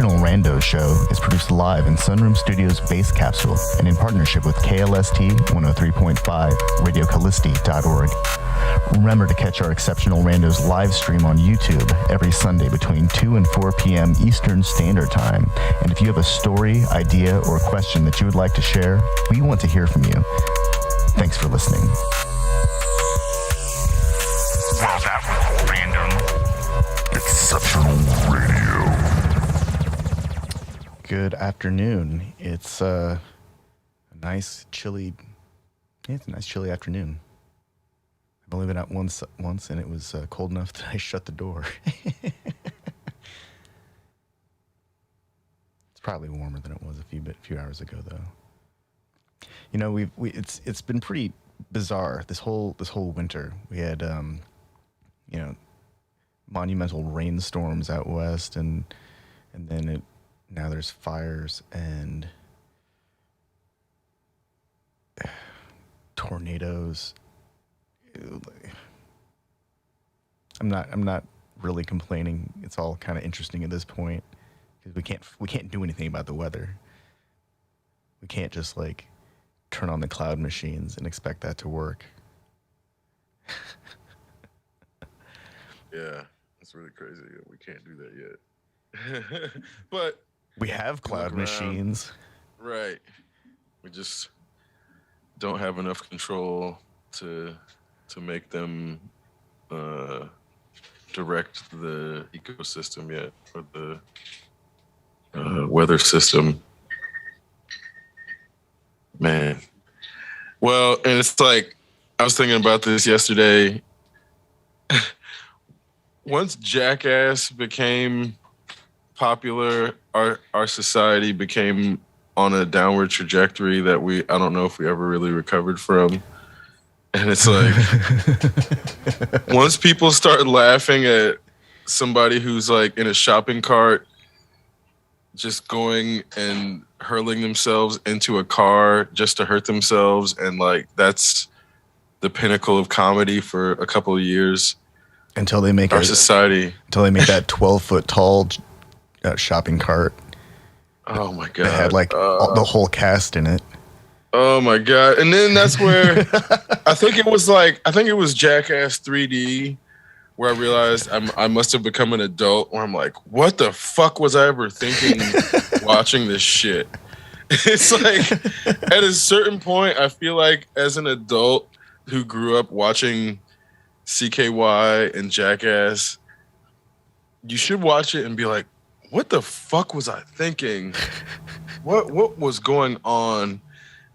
Exceptional Randos show is produced live in Sunroom Studios' Base Capsule and in partnership with KLST 103.5, RadioCallisti.org. Remember to catch our Exceptional Randos live stream on YouTube every Sunday between 2 and 4 p.m. Eastern Standard Time. And if you have a story, idea, or question that you would like to share, we want to hear from you. Thanks for listening. Wow, that was random. Exceptional Radio. Good afternoon. It's a nice chilly afternoon. I've only been out once and it was cold enough that I shut the door. It's probably warmer than it was a few hours ago, though. You know, it's been pretty bizarre this whole winter. We had monumental rainstorms out west, and then now there's fires and tornadoes. I'm not really complaining. It's all kind of interesting at this point because we can't do anything about the weather. We can't just like turn on the cloud machines and expect that to work. Yeah, it's really crazy. We can't do that yet. But we have cloud machines. Right. We just don't have enough control to make them direct the ecosystem yet, or the weather system. Man. Well, and it's like, I was thinking about this yesterday. Once Jackass became popular, our society became on a downward trajectory that I don't know if we ever really recovered from. And it's like, once people start laughing at somebody who's like in a shopping cart, just going and hurling themselves into a car just to hurt themselves, and like that's the pinnacle of comedy for a couple of years. Until they make our society. Until they make that 12-foot tall shopping cart. Oh my god! That had like the whole cast in it. Oh my god! And then that's where I think it was Jackass 3D, where I realized I must have become an adult. Where I'm like, what the fuck was I ever thinking watching this shit? It's like at a certain point, I feel like as an adult who grew up watching CKY and Jackass, you should watch it and be like, what the fuck was I thinking? What was going on?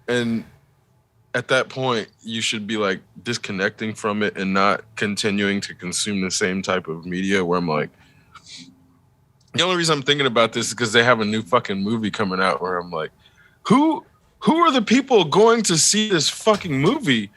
And at that point, you should be like disconnecting from it and not continuing to consume the same type of media, where I'm like, the only reason I'm thinking about this is because they have a new fucking movie coming out where I'm like, who are the people going to see this fucking movie?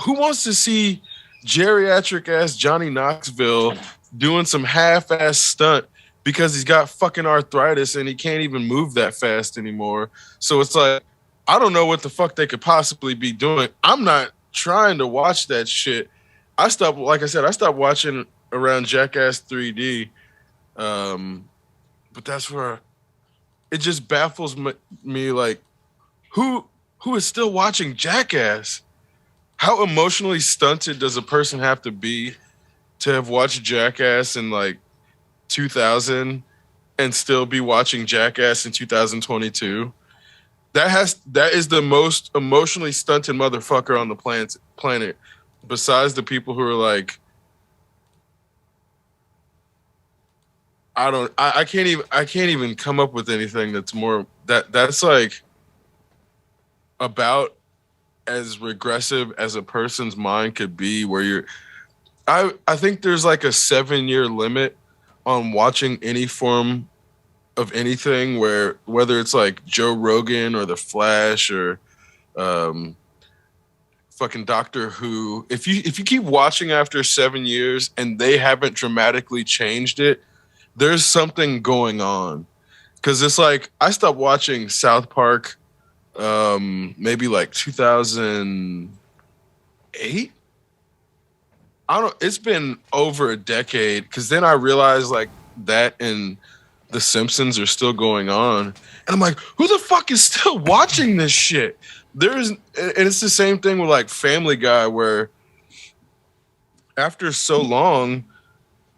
Who wants to see geriatric ass Johnny Knoxville doing some half-ass stunt because he's got fucking arthritis and he can't even move that fast anymore? So it's like, I don't know what the fuck they could possibly be doing. I'm not trying to watch that shit. I stopped watching around Jackass 3D. But that's where it just baffles me, like, who is still watching Jackass? How emotionally stunted does a person have to be to have watched Jackass in like 2000 and still be watching Jackass in 2022? That is the most emotionally stunted motherfucker on the planet, besides the people who are like, I can't even come up with anything that's more that's like about as regressive as a person's mind could be, where I think there's like a 7-year limit on watching any form of anything, where whether it's like Joe Rogan or The Flash or fucking Doctor Who, if you keep watching after 7 years and they haven't dramatically changed it, there's something going on. Because it's like, I stopped watching South Park maybe like 2008. It's been over a decade, because then I realized like that and The Simpsons are still going on. And I'm like, who the fuck is still watching this shit? And it's the same thing with like Family Guy, where after so long,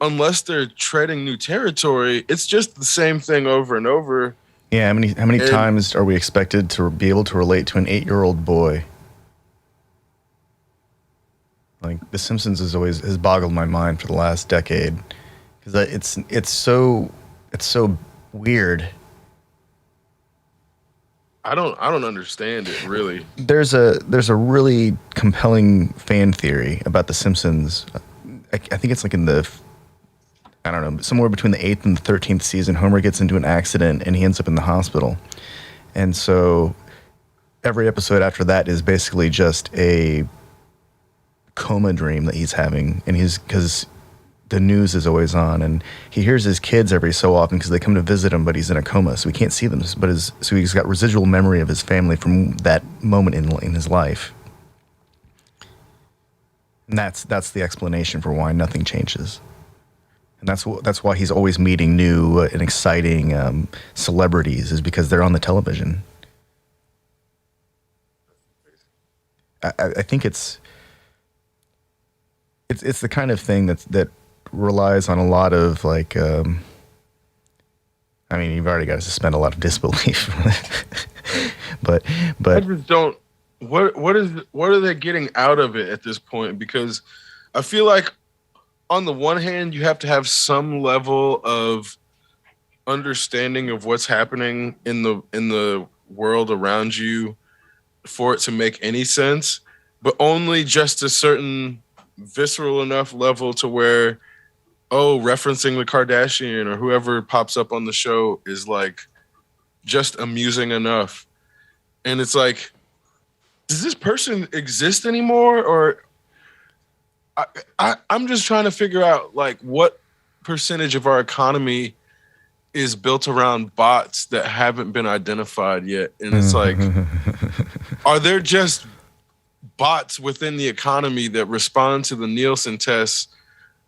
unless they're treading new territory, it's just the same thing over and over. Yeah, how many times are we expected to be able to relate to an 8-year-old boy? Like, The Simpsons has boggled my mind for the last decade, because it's so weird. I don't understand it, really. There's a really compelling fan theory about The Simpsons. I think it's like in the, I don't know, somewhere between the 8th and the 13th season, Homer gets into an accident and he ends up in the hospital. And so every episode after that is basically just a coma dream that he's having, and because the news is always on, and he hears his kids every so often because they come to visit him, but he's in a coma, so he can't see them. So he's got residual memory of his family from that moment in his life, and that's the explanation for why nothing changes. And that's why he's always meeting new and exciting celebrities, is because they're on the television. I think it's the kind of thing that relies on a lot of like. I mean, you've already got to suspend a lot of disbelief, but I just don't. What are they getting out of it at this point? Because I feel like, on the one hand, you have to have some level of understanding of what's happening in the world around you for it to make any sense, but only just a certain visceral enough level to where, referencing the Kardashian or whoever pops up on the show is like just amusing enough. And it's like, does this person exist anymore? Or I'm just trying to figure out like what percentage of our economy is built around bots that haven't been identified yet. And it's like, are there just bots within the economy that respond to the Nielsen tests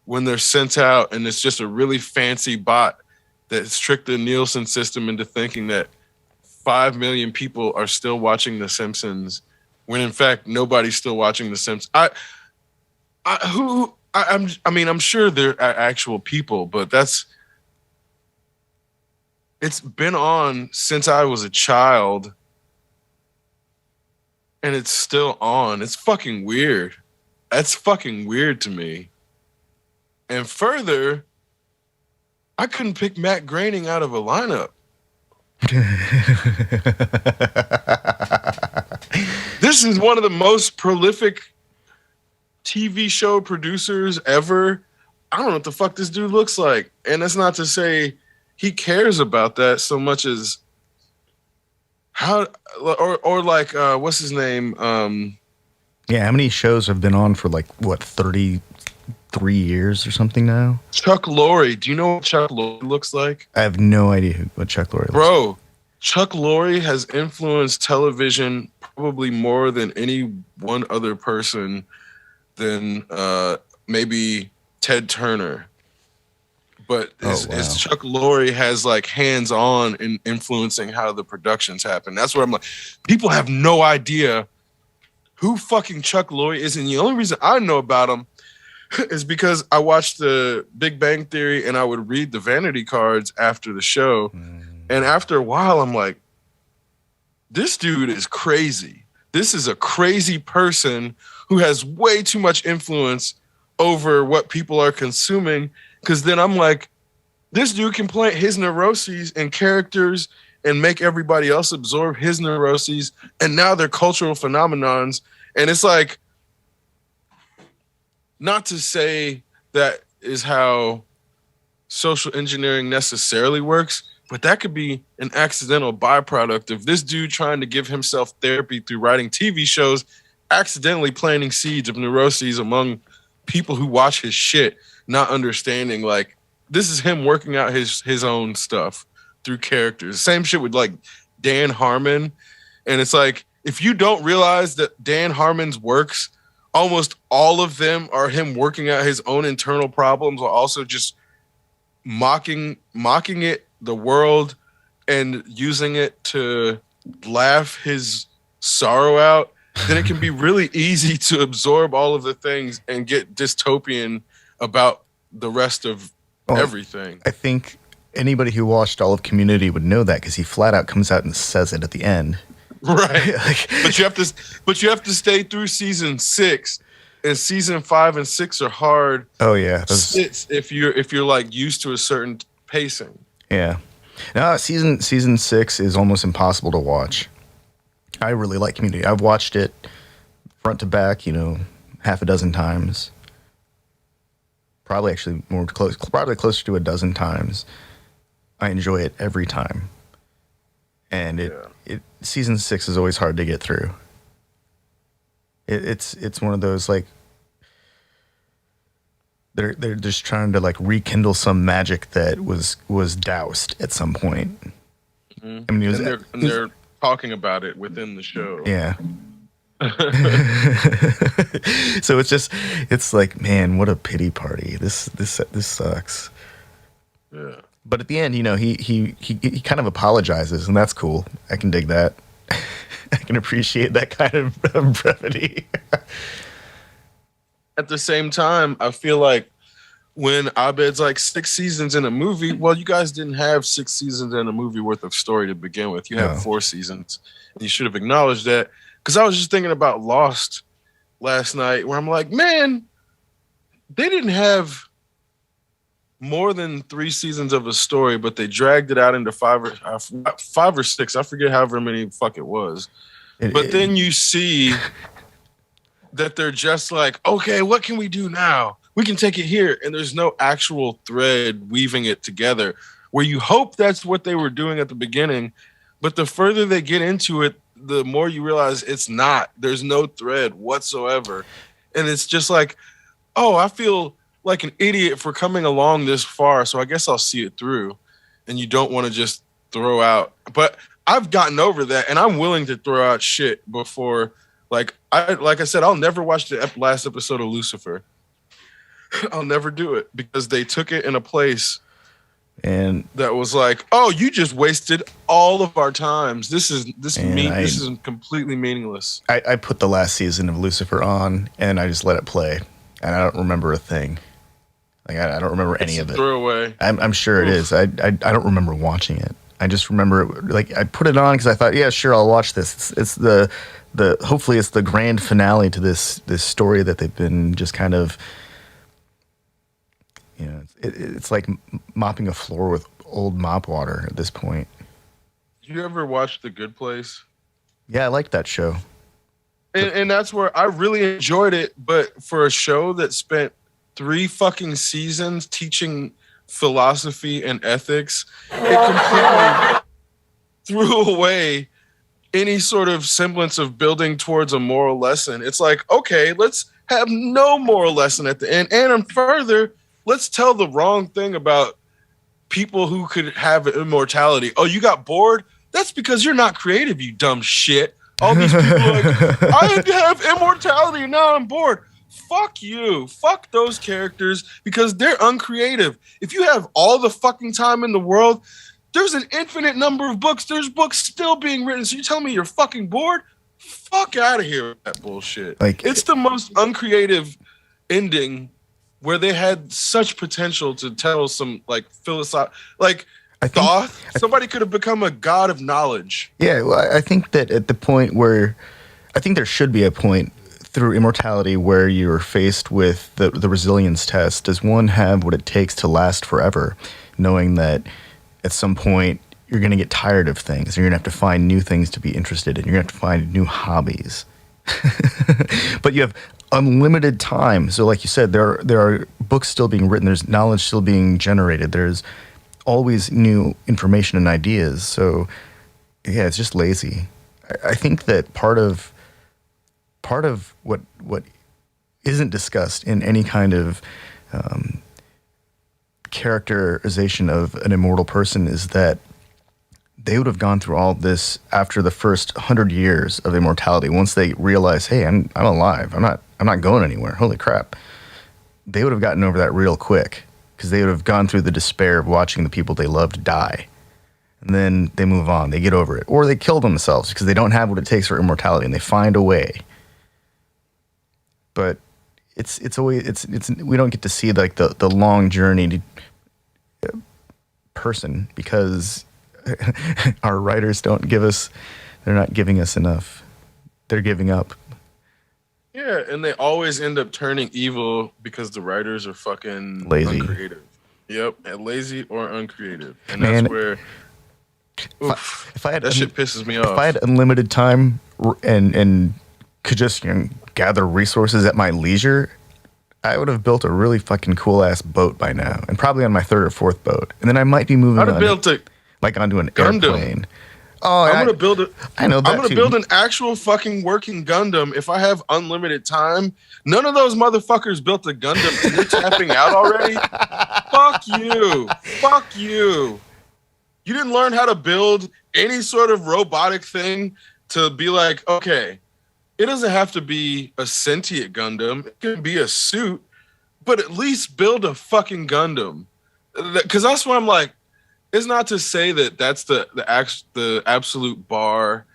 when they're sent out, and it's just a really fancy bot that's tricked the Nielsen system into thinking that 5 million people are still watching The Simpsons, when in fact nobody's still watching The Simpsons? I'm sure they're actual people, but it's been on since I was a child, and it's still on. It's fucking weird. That's fucking weird to me. And further, I couldn't pick Matt Groening out of a lineup. This is one of the most prolific TV show producers ever. I don't know what the fuck this dude looks like. And that's not to say he cares about that so much as how, or like, what's his name? Yeah, how many shows have been on for like, what, 33 years or something now? Chuck Lorre. Do you know what Chuck Lorre looks like? I have no idea what Chuck Lorre looks like. Bro, Chuck Lorre has influenced television probably more than any one other person than maybe Ted Turner. But it's Chuck Lorre has like hands-on in influencing how the productions happen. That's where I'm like, people have no idea who fucking Chuck Lorre is. And the only reason I know about him is because I watched the Big Bang Theory and I would read the vanity cards after the show. And after a while, I'm like, this dude is crazy. This is a crazy person who has way too much influence over what people are consuming. Because then I'm like, this dude can play his neuroses and characters and make everybody else absorb his neuroses. And now they're cultural phenomenons. And it's like, not to say that is how social engineering necessarily works, but that could be an accidental byproduct of this dude trying to give himself therapy through writing TV shows, accidentally planting seeds of neuroses among people who watch his shit, not understanding like this is him working out his own stuff through characters. Same shit with like Dan Harmon. And it's like, if you don't realize that Dan Harmon's works, almost all of them are him working out his own internal problems, while also just mocking it the world and using it to laugh his sorrow out, then it can be really easy to absorb all of the things and get dystopian about the rest of everything. I think anybody who watched all of Community would know that, because he flat out comes out and says it at the end. Right. But you have to stay through season 6, and season 5 and 6 are hard. Oh yeah. If you're like used to a certain pacing. Yeah. No, season 6 is almost impossible to watch. I really like Community. I've watched it front to back, half a dozen times. Probably actually closer to a dozen times. I enjoy it every time. And season 6 is always hard to get through. It's one of those, like, they're just trying to like rekindle some magic that was doused at some point. Mm-hmm. I mean, they're talking about it within the show. Yeah. So it's like, man, what a pity party. This sucks. Yeah. But at the end, he kind of apologizes, and that's cool. I can dig that. I can appreciate that kind of brevity. At the same time, I feel like when Abed's like 6 seasons in a movie, well, you guys didn't have 6 seasons in a movie worth of story to begin with. You had 4 seasons, and you should have acknowledged that. Because I was just thinking about Lost last night, where I'm like, man, they didn't have more than 3 seasons of a story, but they dragged it out into 5 or 6. I forget however many fuck it was. But then you see that they're just like, okay, what can we do now? We can take it here. And there's no actual thread weaving it together, where you hope that's what they were doing at the beginning. But the further they get into it, the more you realize it's not. There's no thread whatsoever. And it's just like, oh, I feel like an idiot for coming along this far, so I guess I'll see it through. And you don't want to just throw out. But I've gotten over that, and I'm willing to throw out shit before. Like I said, I'll never watch the last episode of Lucifer. I'll never do it, because they took it in a place and that was like, oh, you just wasted all of our times. This is completely meaningless. I put the last season of Lucifer on, and I just let it play, and I don't remember a thing. Like I don't remember any of it. Throwaway. I'm sure it is. I don't remember watching it. I just remember it, like, I put it on because I thought, yeah, sure, I'll watch this. It's the hopefully it's the grand finale to this story that they've been just kind of, it's like mopping a floor with old mop water at this point. Did you ever watch The Good Place? Yeah, I liked that show. And that's where I really enjoyed it, but for a show that spent 3 fucking seasons teaching philosophy and ethics, it completely threw away any sort of semblance of building towards a moral lesson. It's like, okay, let's have no moral lesson at the end. And further, let's tell the wrong thing about people who could have immortality. Oh, you got bored? That's because you're not creative, you dumb shit. All these people are like, I have immortality and now I'm bored. Fuck you. Fuck those characters, because they're uncreative. If you have all the fucking time in the world, there's an infinite number of books. There's books still being written. So you tell me you're fucking bored? Fuck out of here with that bullshit. Like, it's the most uncreative ending, where they had such potential to tell some like philosophical, like thought. Somebody could have become a god of knowledge. Yeah, well, I think that at the point where, I think there should be a point through immortality where you're faced with the resilience test. Does one have what it takes to last forever, knowing that at some point you're going to get tired of things, and you're going to have to find new things to be interested in. You're going to have to find new hobbies. But you have unlimited time. So like you said, there are books still being written. There's knowledge still being generated. There's always new information and ideas. So yeah, it's just lazy. I think that part of what isn't discussed in any kind of characterization of an immortal person is that they would have gone through all this after the first 100 years of immortality. Once they realize, hey, I'm alive. I'm not going anywhere. Holy crap. They would have gotten over that real quick. because they would have gone through the despair of watching the people they loved die. And then they move on, they get over it. Or they kill themselves because they don't have what it takes for immortality and they find a way. But it's always we don't get to see like the long journey to person because our writers they're not giving us enough. They're giving up. Yeah, and they always end up turning evil because the writers are fucking lazy. Uncreative. Yep, and lazy or uncreative. And Man, that's where if I had that shit pisses me off. If I had unlimited time and could just gather resources at my leisure, I would have built a really fucking cool ass boat by now, and probably on my third or fourth boat. And then I might be moving onto an Gundam. airplane. Oh, I'm gonna build it. I know that I'm gonna build an actual fucking working Gundam if I have unlimited time. None of those motherfuckers built a Gundam and they're tapping out already. Fuck you. Fuck you. You didn't learn how to build any sort of robotic thing to be like, okay, it doesn't have to be a sentient Gundam. It can be a suit, but at least build a fucking Gundam. Because that's why I'm like, it's not to say that that's the absolute bar,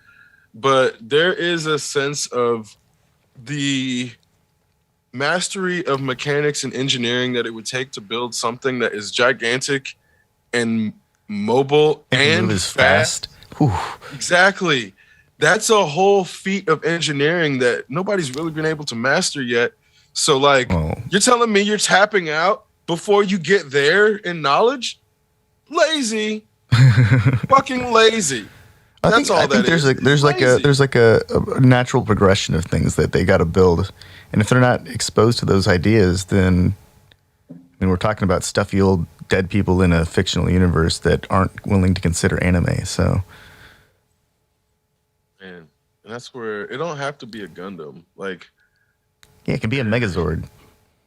but there is a sense of the mastery of mechanics and engineering that it would take to build something that is gigantic and mobile and move fast. Exactly. That's a whole feat of engineering that nobody's really been able to master yet. So, like, You're telling me you're tapping out before you get there in knowledge? Lazy. Fucking lazy. I think there's like a natural progression of things that they got to build, and if they're not exposed to those ideas, then we're talking about stuffy old dead people in a fictional universe that aren't willing to consider anime. So, man, and that's where it don't have to be a Gundam. Like, yeah, it can be a Megazord. It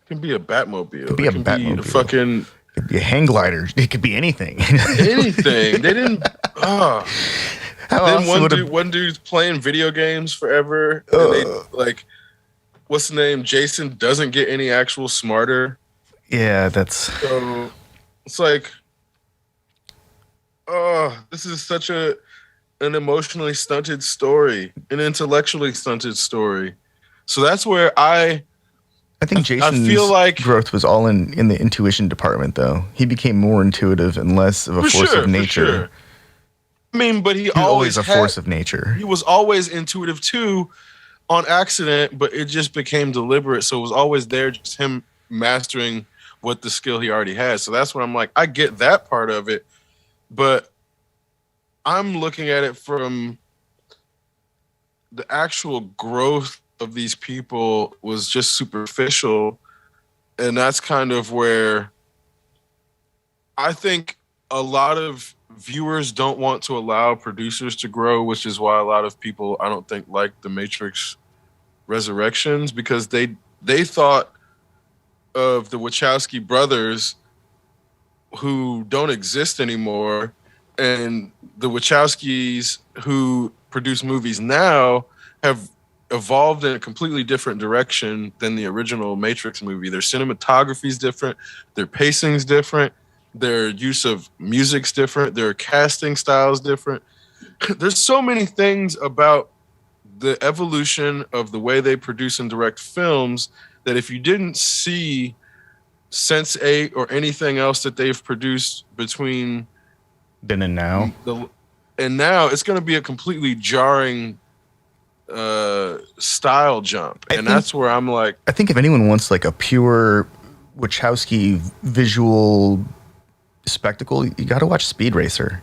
can be a Batmobile. It can be a Batmobile. It could be a hang glider. It could be anything. Anything. They didn't. Then one dude's playing video games forever. And they, like, what's the name? Jason doesn't get any actual smarter. Yeah, that's. So it's like, this is such an emotionally stunted story, an intellectually stunted story. So that's where I think Jason's growth was all in the intuition department, though. He became more intuitive and less of a force of nature. Sure. I mean, but he always a force of nature. He was always intuitive too, on accident, but it just became deliberate. So it was always there, just him mastering what the skill he already has. So that's what I'm like, I get that part of it, but I'm looking at it from the actual growth of these people was just superficial. And that's kind of where I think a lot of viewers don't want to allow producers to grow, which is why a lot of people, I don't think, like the Matrix Resurrections, because they thought of the Wachowski brothers who don't exist anymore, and the Wachowskis who produce movies now have evolved in a completely different direction than the original Matrix movie. Their cinematography is different, their pacing is different, their use of music's different, their casting style is different. There's so many things about the evolution of the way they produce and direct films that if you didn't see Sense8 or anything else that they've produced between then and now, it's going to be a completely jarring style jump. That's where I'm like, I think if anyone wants like a pure Wachowski visual spectacle, you got to watch Speed Racer.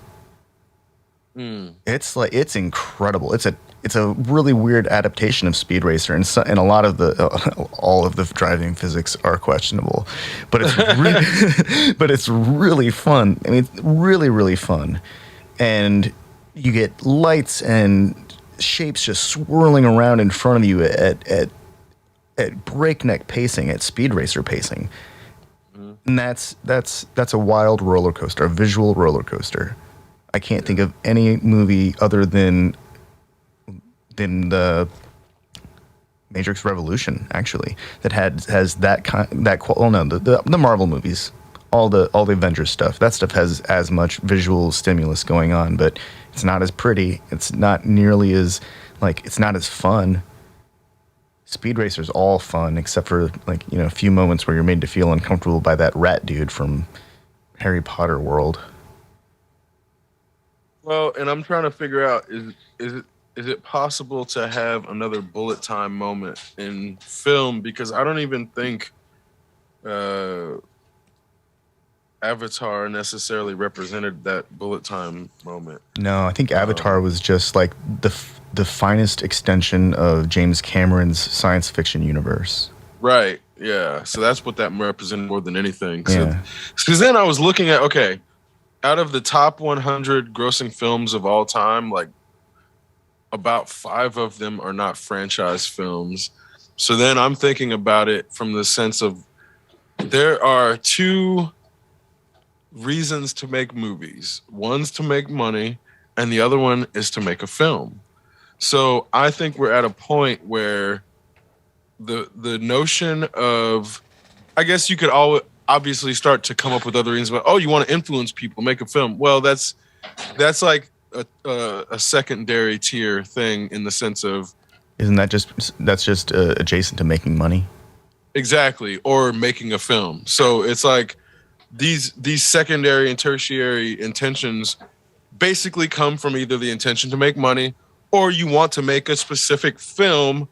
It's incredible. It's a really weird adaptation of Speed Racer, and a lot of all of the driving physics are questionable, but it's really fun. I mean, it's really, really fun, and you get lights and shapes just swirling around in front of you at breakneck pacing, at Speed Racer pacing. And that's a wild roller coaster, a visual roller coaster. I can't think of any movie other than the Matrix Revolution, actually, that has that the Marvel movies all the Avengers stuff. That stuff has as much visual stimulus going on, but it's not as pretty. It's not nearly as it's not as fun. Speed Racer's all fun except for a few moments where you're made to feel uncomfortable by that rat dude from Harry Potter world. Well, and I'm trying to figure out is it possible to have another bullet time moment in film, because I don't even think Avatar necessarily represented that bullet time moment. No, I think Avatar was just like the finest extension of James Cameron's science fiction universe. Right. Yeah. So that's what that represented more than anything. Yeah. Because then I was looking at, okay, out of the top 100 grossing films of all time, like about 5 of them are not franchise films. So then I'm thinking about it from the sense of there are 2 reasons to make movies. One's to make money, and the other one is to make a film. So I think we're at a point where the notion of, I guess you could obviously start to come up with other reasons, but you want to influence people, make a film. Well, that's like a secondary tier thing in the sense of, isn't that just adjacent to making money? Exactly, or making a film. So it's like these secondary and tertiary intentions basically come from either the intention to make money or you want to make a specific film.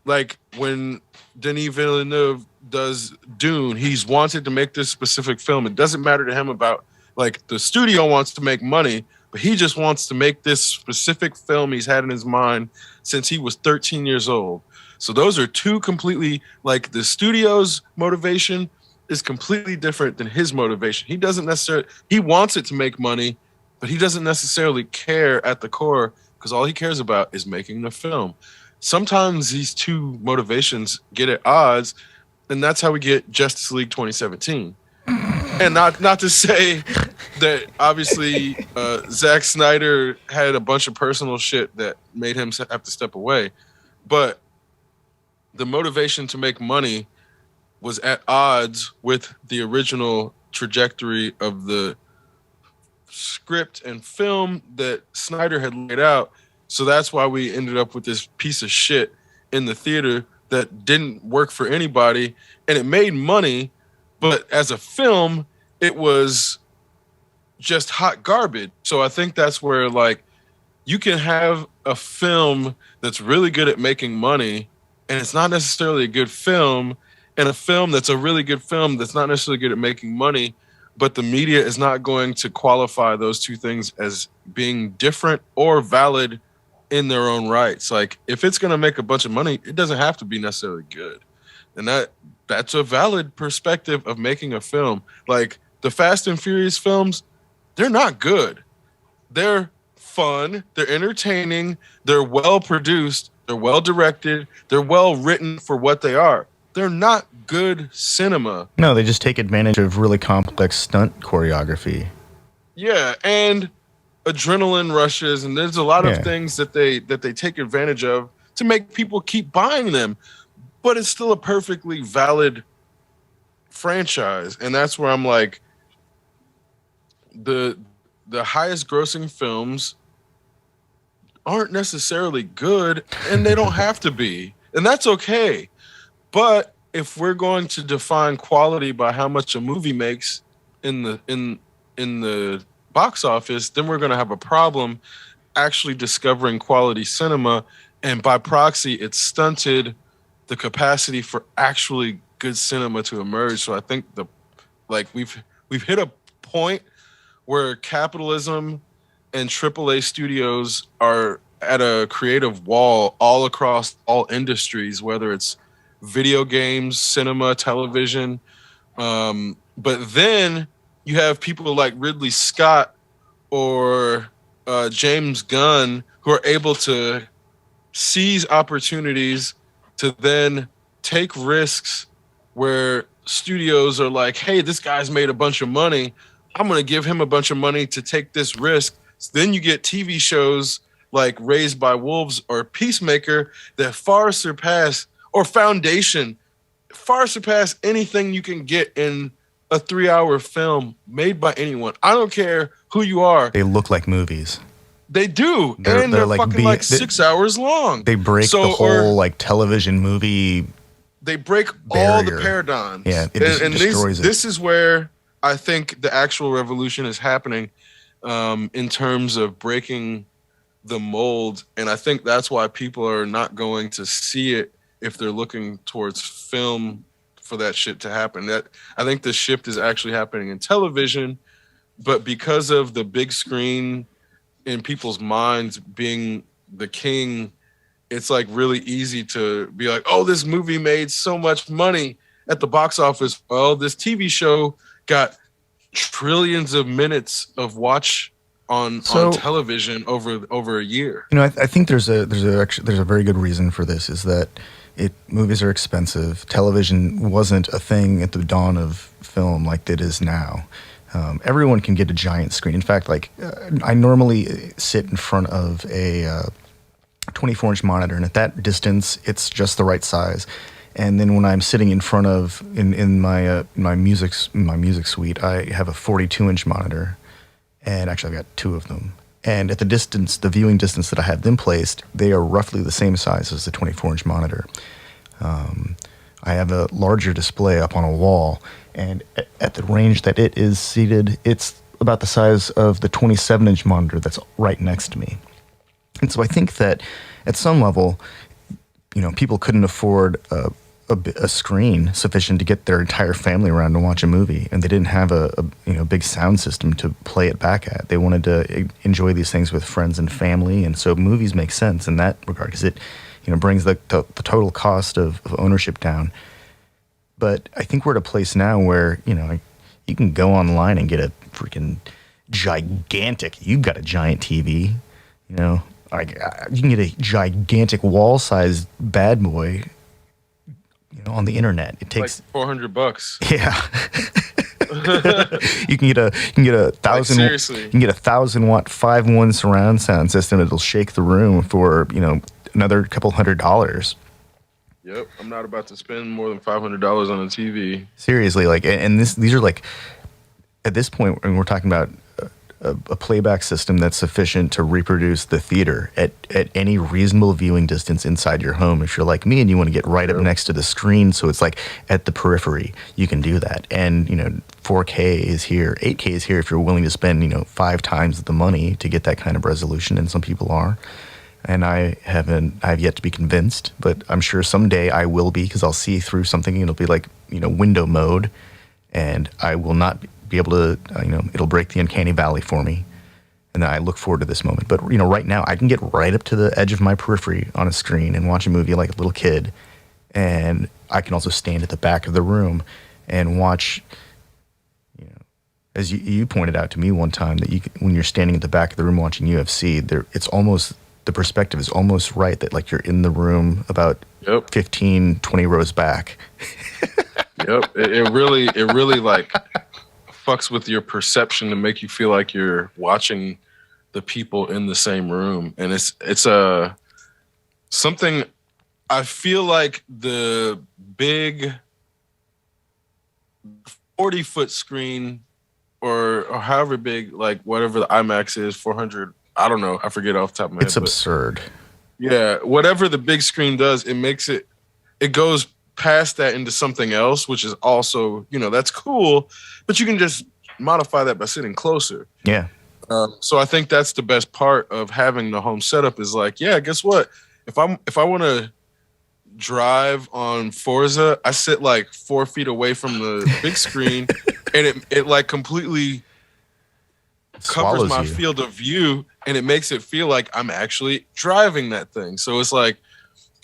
Like when Denis Villeneuve does Dune, he's wanted to make this specific film. It doesn't matter to him about the studio wants to make money, but he just wants to make this specific film he's had in his mind since he was 13 years old. So those are 2 completely, the studio's motivation is completely different than his motivation. He wants it to make money, but he doesn't necessarily care at the core because all he cares about is making the film. Sometimes these 2 motivations get at odds, and that's how we get Justice League 2017. And not to say that obviously Zack Snyder had a bunch of personal shit that made him have to step away, but the motivation to make money was at odds with the original trajectory of the script and film that Snyder had laid out. So that's why we ended up with this piece of shit in the theater that didn't work for anybody, and it made money, but as a film, it was just hot garbage. So I think that's where you can have a film that's really good at making money, and it's not necessarily a good film, and a film that's a really good film that's not necessarily good at making money, but the media is not going to qualify those 2 things as being different or valid in their own rights. If it's going to make a bunch of money, it doesn't have to be necessarily good. And that's a valid perspective of making a film. The Fast and Furious films, they're not good. They're fun, they're entertaining, they're well produced, they're well directed, they're well written for what they are. They're not good cinema. No, they just take advantage of really complex stunt choreography. Yeah, and adrenaline rushes, and there's a lot of things that they take advantage of to make people keep buying them. But it's still a perfectly valid franchise, and that's where I'm like, the highest grossing films aren't necessarily good, and they don't have to be, and that's okay. But if we're going to define quality by how much a movie makes in the box office, then we're going to have a problem actually discovering quality cinema, and by proxy, it's stunted the capacity for actually good cinema to emerge. So I think we've hit a point where capitalism and AAA studios are at a creative wall all across all industries, whether it's video games, cinema, television. But then you have people like Ridley Scott or James Gunn who are able to seize opportunities to then take risks where studios are like, hey, this guy's made a bunch of money. I'm going to give him a bunch of money to take this risk. So then you get TV shows like Raised by Wolves or Peacemaker that far surpass, or Foundation, far surpass anything you can get in a 3-hour film made by anyone. I don't care who you are. They look like movies. They do, and they're like fucking like 6 hours long. They break the whole like television movie. They break barrier. All the paradigms. Yeah, it destroys it. This is where I think the actual revolution is happening, in terms of breaking the mold, and I think that's why people are not going to see it if they're looking towards film for that shit to happen. That I think the shift is actually happening in television, but because of the big screen in people's minds being the king, it's like really easy to be like, oh, this movie made so much money at the box office. Well, this TV show got trillions of minutes of watch on television over a year. You know, I think there's a very good reason for this, is that movies are expensive. Television wasn't a thing at the dawn of film like it is now. Everyone can get a giant screen. In fact, I normally sit in front of a 24-inch monitor, and at that distance, it's just the right size. And then when I'm sitting in front of in my music suite, I have a 42-inch monitor, and actually I've got two of them. And at the viewing distance that I have them placed, they are roughly the same size as the 24-inch monitor. I have a larger display up on a wall, and at the range that it is seated, it's about the size of the 27-inch monitor that's right next to me. And so I think that at some level, you know, people couldn't afford a screen sufficient to get their entire family around to watch a movie, and they didn't have a big sound system to play it back at. They wanted to enjoy these things with friends and family, and so movies make sense in that regard because it, you know, brings the total cost of ownership down. But I think we're at a place now where, you know, you can go online and get a freaking gigantic. You've got a giant TV, you know. You can get a gigantic wall-sized bad boy, you know, on the internet. It takes like $400. Yeah. you can get a 1,000. Like, seriously. You can get a 1,000-watt 5.1 surround sound system. It'll shake the room for, you know, another couple $100. Yep, I'm not about to spend more than $500 on a TV. Seriously, like, and these are like, at this point, when we're talking about a playback system that's sufficient to reproduce the theater at any reasonable viewing distance inside your home. If you're like me and you want to get right up next to the screen, so it's like at the periphery, you can do that. And, you know, 4K is here, 8K is here if you're willing to spend, you know, 5 times the money to get that kind of resolution, and some people are. And I've yet to be convinced, but I'm sure someday I will be, because I'll see through something and it'll be like, you know, window mode, and I will not be able to, you know, it'll break the uncanny valley for me. And I look forward to this moment. But, you know, right now I can get right up to the edge of my periphery on a screen and watch a movie like a little kid. And I can also stand at the back of the room and watch, you know, as you pointed out to me one time, that when you're standing at the back of the room watching UFC, it's almost, the perspective is almost right, that like you're in the room about 15, 20 rows back. Yep. It really like fucks with your perception to make you feel like you're watching the people in the same room. And it's something, I feel like the big 40-foot screen or however big, like whatever the IMAX is, 400, I don't know, I forget off the top of my head. It's absurd. Yeah, whatever the big screen does, it goes past that into something else, which is also, you know, that's cool, but you can just modify that by sitting closer. Yeah. So I think that's the best part of having the home setup, is like, yeah, guess what? If I want to drive on Forza, I sit like 4 feet away from the big screen, and it like completely covers my field of view, and it makes it feel like I'm actually driving that thing. So it's like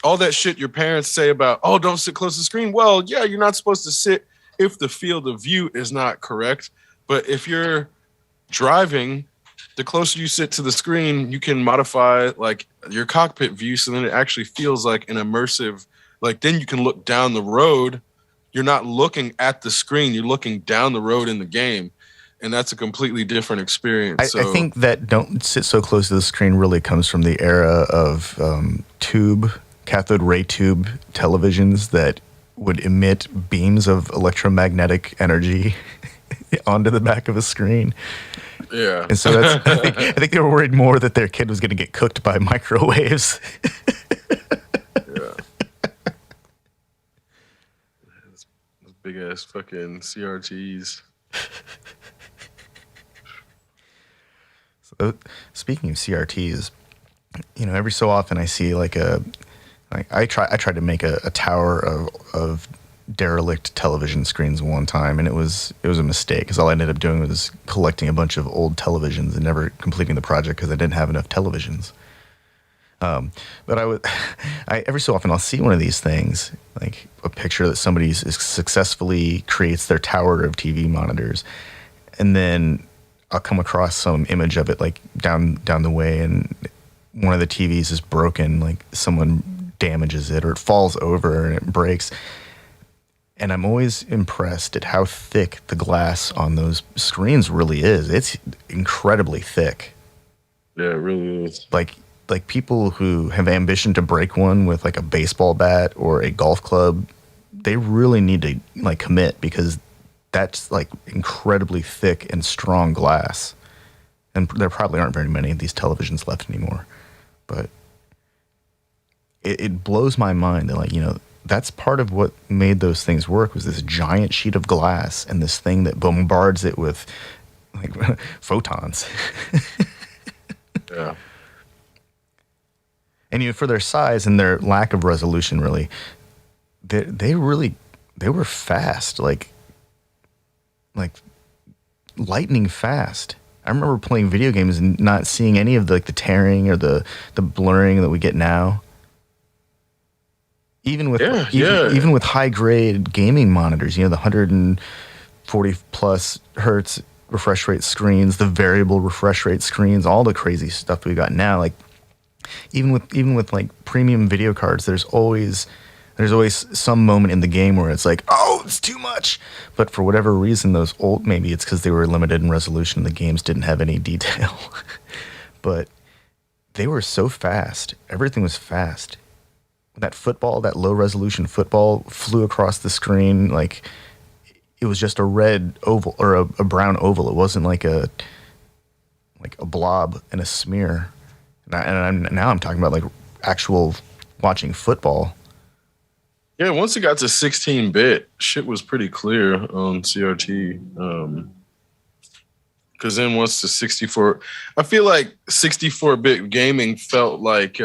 all that shit your parents say about, oh, don't sit close to the screen. Well, yeah, you're not supposed to sit if the field of view is not correct. But if you're driving, the closer you sit to the screen, you can modify like your cockpit view, so then it actually feels like an immersive, like then you can look down the road. You're not looking at the screen, you're looking down the road in the game. And that's a completely different experience. I think that don't sit so close to the screen really comes from the era of cathode ray tube televisions that would emit beams of electromagnetic energy onto the back of a screen. Yeah. And so I think they were worried more that their kid was going to get cooked by microwaves. Yeah. Those big ass fucking CRTs. So, speaking of CRTs, every so often I see I tried to make a tower of derelict television screens one time, and it was a mistake because all I ended up doing was collecting a bunch of old televisions and never completing the project because I didn't have enough televisions. But every so often I'll see one of these things, like a picture that somebody successfully creates their tower of TV monitors, and then I'll come across some image of it like down the way, and one of the TVs is broken, like someone damages it or it falls over and it breaks. And I'm always impressed at how thick the glass on those screens really is. It's incredibly thick. Yeah, it really is. Like people who have ambition to break one with like a baseball bat or a golf club, they really need to like commit, because that's like incredibly thick and strong glass. And there probably aren't very many of these televisions left anymore. But it blows my mind that that's part of what made those things work, was this giant sheet of glass and this thing that bombards it with like photons. Yeah. And for their size and their lack of resolution, really, they were fast, like lightning fast. I remember playing video games and not seeing any of the tearing or the blurring that we get now. Even with even with high grade gaming monitors, the 140 plus hertz refresh rate screens, the variable refresh rate screens, all the crazy stuff we got now. Like even with like premium video cards, there's always some moment in the game where it's like, oh, it's too much. But for whatever reason, those old, maybe it's because they were limited in resolution, the games didn't have any detail. But they were so fast. Everything was fast. That low resolution football flew across the screen like it was just a red oval or a brown oval. It wasn't like a blob and a smear. And now I'm talking about like actual watching football. Yeah, once it got to 16-bit, shit was pretty clear on CRT. Because then once the 64, I feel like 64-bit gaming felt like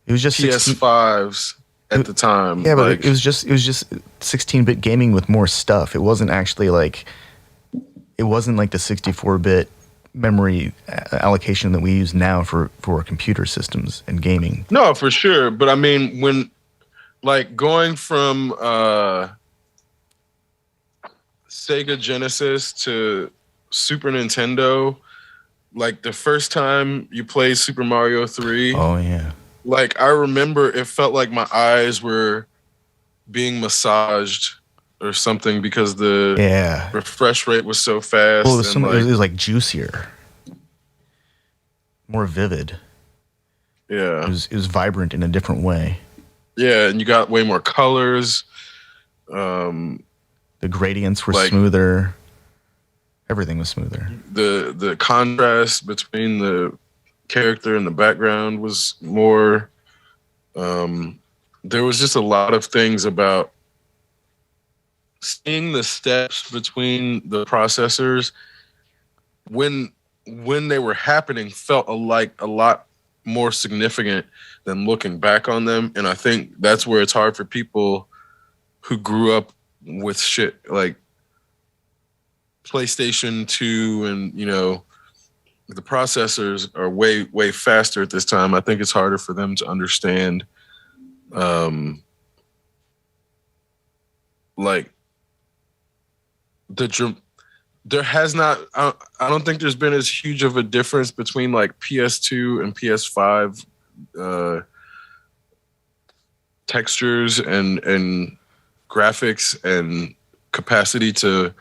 it was just PS5s at the time. Yeah, but it was just 16-bit gaming with more stuff. It wasn't actually like the 64-bit memory allocation that we use now for computer systems and gaming. No, for sure. But I mean, when like going from Sega Genesis to Super Nintendo, like the first time you played Super Mario 3. Oh, yeah. Like, I remember it felt like my eyes were being massaged or something because the refresh rate was so fast. Well, it was like juicier, more vivid. Yeah. It was vibrant in a different way. Yeah, and you got way more colors. The gradients were smoother. Everything was smoother. The contrast between the character and the background was more. There was just a lot of things about seeing the steps between the processors when they were happening felt a lot more significant than looking back on them. And I think that's where it's hard for people who grew up with shit like PlayStation 2 and, the processors are way, way faster at this time. I think it's harder for them to understand, there has not, I don't think there's been as huge of a difference between like PS2 and PS5 textures and graphics and capacity to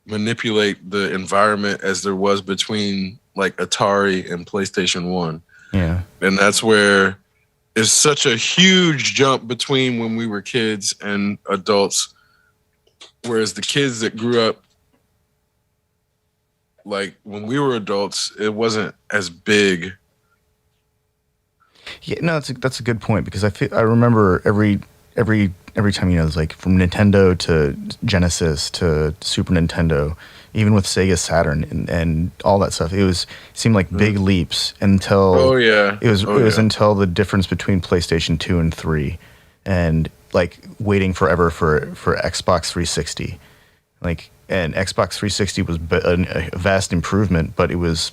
manipulate the environment as there was between like Atari and PlayStation 1. Yeah. And that's where is such a huge jump between when we were kids and adults. Whereas the kids that grew up like when we were adults, it wasn't as big. Yeah, no, that's a good point because I remember every time, you know, it's like from Nintendo to Genesis to Super Nintendo, even with Sega Saturn and all that stuff, it seemed like big leaps until it was until the difference between PlayStation 2 and 3 and like waiting forever for Xbox 360. Like, and Xbox 360 was a vast improvement, but it was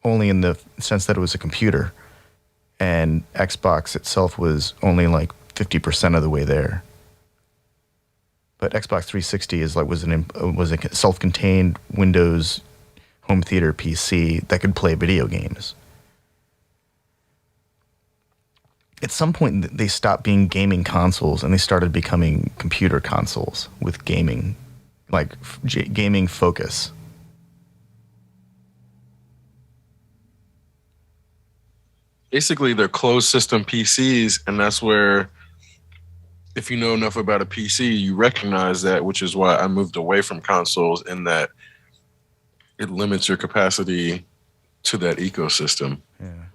only in the sense that it was a computer, and Xbox itself was only like 50% of the way there. But Xbox 360 was a self-contained Windows home theater PC that could play video games. At some point, they stopped being gaming consoles and they started becoming computer consoles with gaming, like gaming focus. Basically, they're closed system PCs, and that's where, if you know enough about a PC, you recognize that, which is why I moved away from consoles, in that it limits your capacity to that ecosystem. Yeah.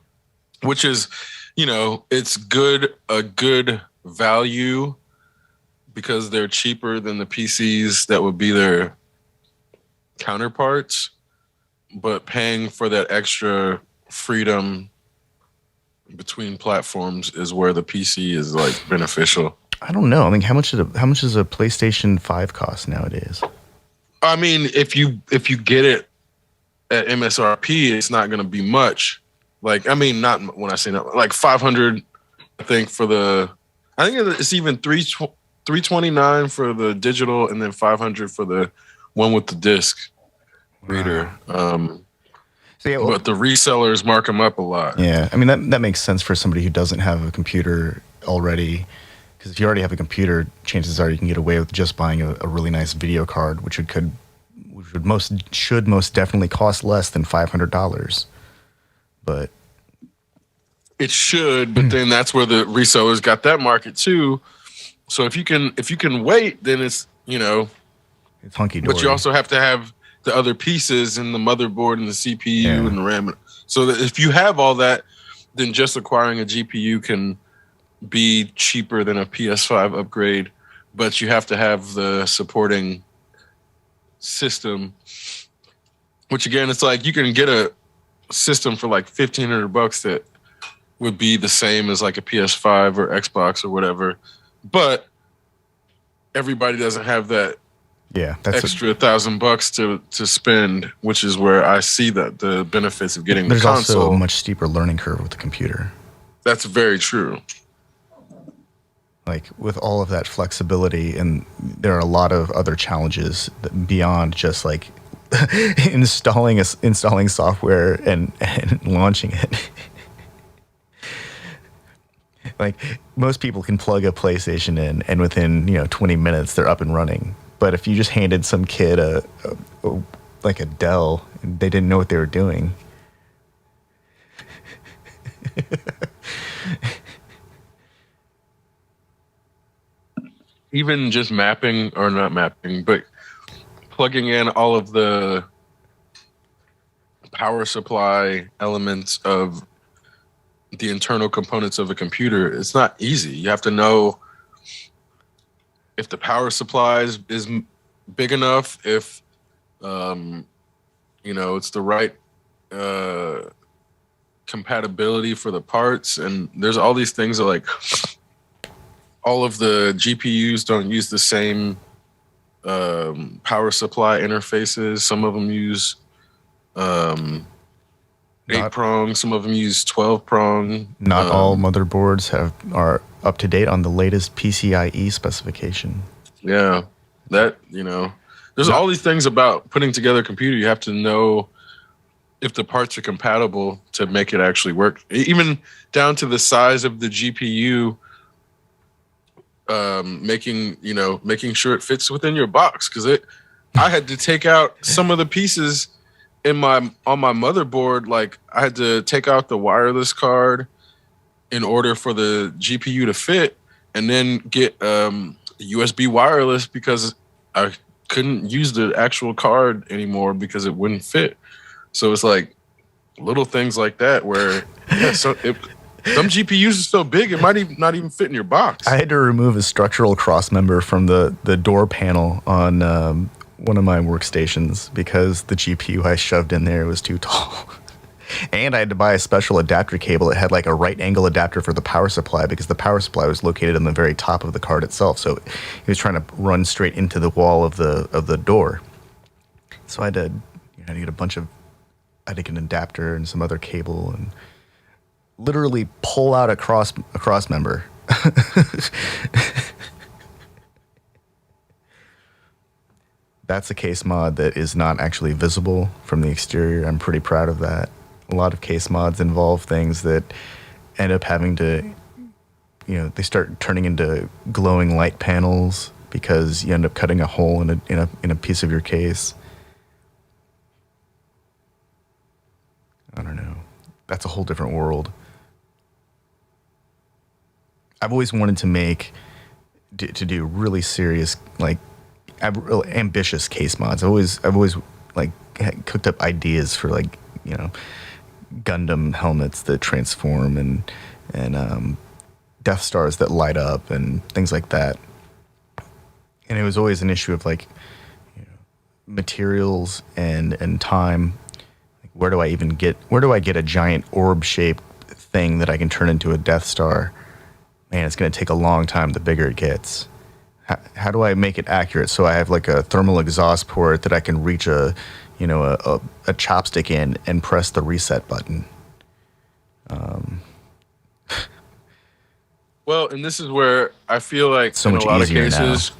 Which is, you know, it's a good value because they're cheaper than the PCs that would be their counterparts, but paying for that extra freedom between platforms is where the PC is like beneficial. I don't know. I mean, how much does a PlayStation 5 cost nowadays? I mean, if you get it at MSRP, it's not going to be much. Like, I mean, not when I say that, like 500, I think I think it's even 329 for the digital, and then 500 for the one with the disc reader. So yeah, well, but the resellers mark them up a lot. Yeah, I mean that makes sense for somebody who doesn't have a computer already, because if you already have a computer, chances are you can get away with just buying a really nice video card, which should most definitely cost less than $500. But it should, but then that's where the resellers got that market too. So if you can wait, then it's, you know, it's hunky dory. But you also have to have the other pieces and the motherboard and the CPU and the RAM. So that if you have all that, then just acquiring a GPU can be cheaper than a PS5 upgrade, but you have to have the supporting system, which again, it's like you can get a system for like $1,500 that would be the same as like a PS5 or Xbox or whatever, but everybody doesn't have that that's extra $1,000 to spend, which is where I see that the benefits of getting the console. There's also a much steeper learning curve with the computer. That's very true. Like with all of that flexibility, and there are a lot of other challenges beyond just like installing software and launching it. Like most people can plug a PlayStation in, and within 20 minutes they're up and running. But if you just handed some kid a Dell, they didn't know what they were doing. Even just mapping, or not mapping, but plugging in all of the power supply elements of the internal components of a computer, it's not easy. You have to know if the power supply is big enough, if it's the right compatibility for the parts, and there's all these things that like all of the GPUs don't use the same power supply interfaces. Some of them use 8-prong, some of them use 12-prong. Not all motherboards are up to date on the latest PCIe specification. Yeah, there's all these things about putting together a computer. You have to know if the parts are compatible to make it actually work. Even down to the size of the GPU, making sure it fits within your box. Because I had to take out some of the pieces on my motherboard. Like I had to take out the wireless card, in order for the GPU to fit, and then get USB wireless because I couldn't use the actual card anymore because it wouldn't fit. So it's like little things like that where some GPUs are so big it might even not even fit in your box. I had to remove a structural cross member from the door panel on one of my workstations because the GPU I shoved in there was too tall. And I had to buy a special adapter cable that had like a right angle adapter for the power supply because the power supply was located on the very top of the card itself. So he was trying to run straight into the wall of the door. So I had to get I had to get an adapter and some other cable and literally pull out a cross member. That's a case mod that is not actually visible from the exterior. I'm pretty proud of that. A lot of case mods involve things that end up having to, they start turning into glowing light panels because you end up cutting a hole in a piece of your case. I don't know. That's a whole different world. I've always wanted to do really serious, like, ambitious case mods. I've always like cooked up ideas for like Gundam helmets that transform and Death Stars that light up and things like that. And it was always an issue of like materials and time. Like where do I get a giant orb shaped thing that I can turn into a Death Star? Man, it's going to take a long time the bigger it gets. How do I make it accurate so I have like a thermal exhaust port that I can reach a chopstick in and press the reset button? Well, and this is where I feel like so in much a lot of easier cases,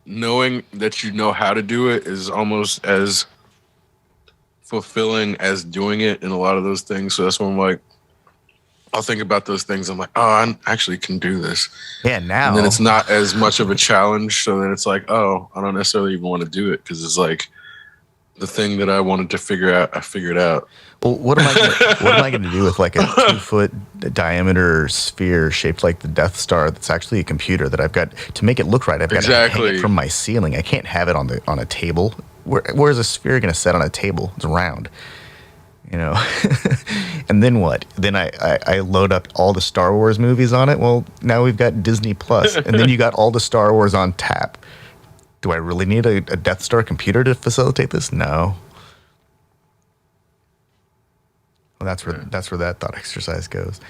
now. Knowing that you know how to do it is almost as fulfilling as doing it in a lot of those things. So that's when I'm like, I'll think about those things. I'm like, oh, I actually can do this. Yeah, now. And then it's not as much of a challenge. So then it's like, oh, I don't necessarily even want to do it because it's like the thing that I wanted to figure out, I figured out. Well, what am I going to do with like a 2-foot diameter sphere shaped like the Death Star that's actually a computer that I've got to make it look right? I've got to hang it from my ceiling. I can't have it on a table. Where is a sphere going to set on a table? It's round. And then what? Then I load up all the Star Wars movies on it. Well, now we've got Disney Plus, and then you got all the Star Wars on tap. Do I really need a Death Star computer to facilitate this? No. Well, that's where that thought exercise goes.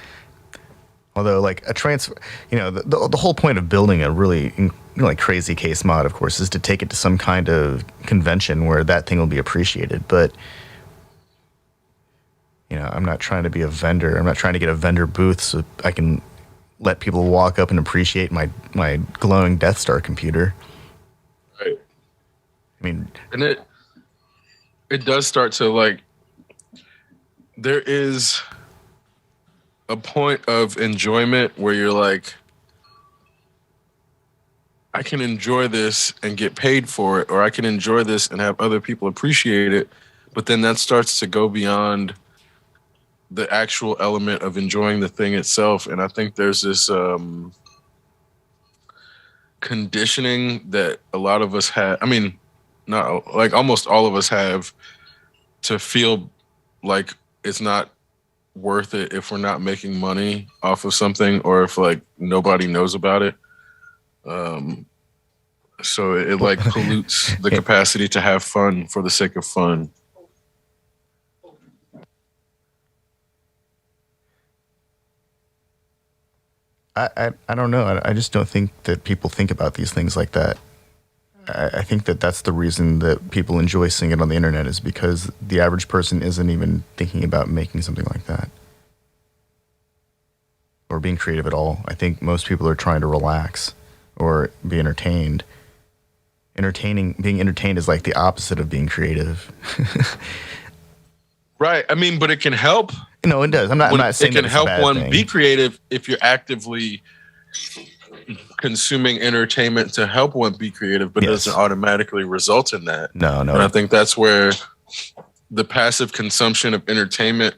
Although, like a transfer, the whole point of building a really like crazy case mod, of course, is to take it to some kind of convention where that thing will be appreciated, but. I'm not trying to be a vendor. I'm not trying to get a vendor booth so I can let people walk up and appreciate my glowing Death Star computer. Right. I mean, and it does start to like, there is a point of enjoyment where you're like, I can enjoy this and get paid for it, or I can enjoy this and have other people appreciate it. But then that starts to go beyond the actual element of enjoying the thing itself. And I think there's this conditioning that a lot of us have. I mean, not like almost all of us have, to feel like it's not worth it if we're not making money off of something, or if like nobody knows about it. So it like pollutes the capacity to have fun for the sake of fun. I don't know. I just don't think that people think about these things like that. I think that that's the reason that people enjoy seeing it on the internet, is because the average person isn't even thinking about making something like that or being creative at all. I think most people are trying to relax or be entertained. Being entertained is like the opposite of being creative. Right. I mean, but it can help. No, it does. I'm not saying it can that help one thing. be creative if you're actively consuming entertainment to help one be creative, but it doesn't automatically result in that. No. And I think that's where the passive consumption of entertainment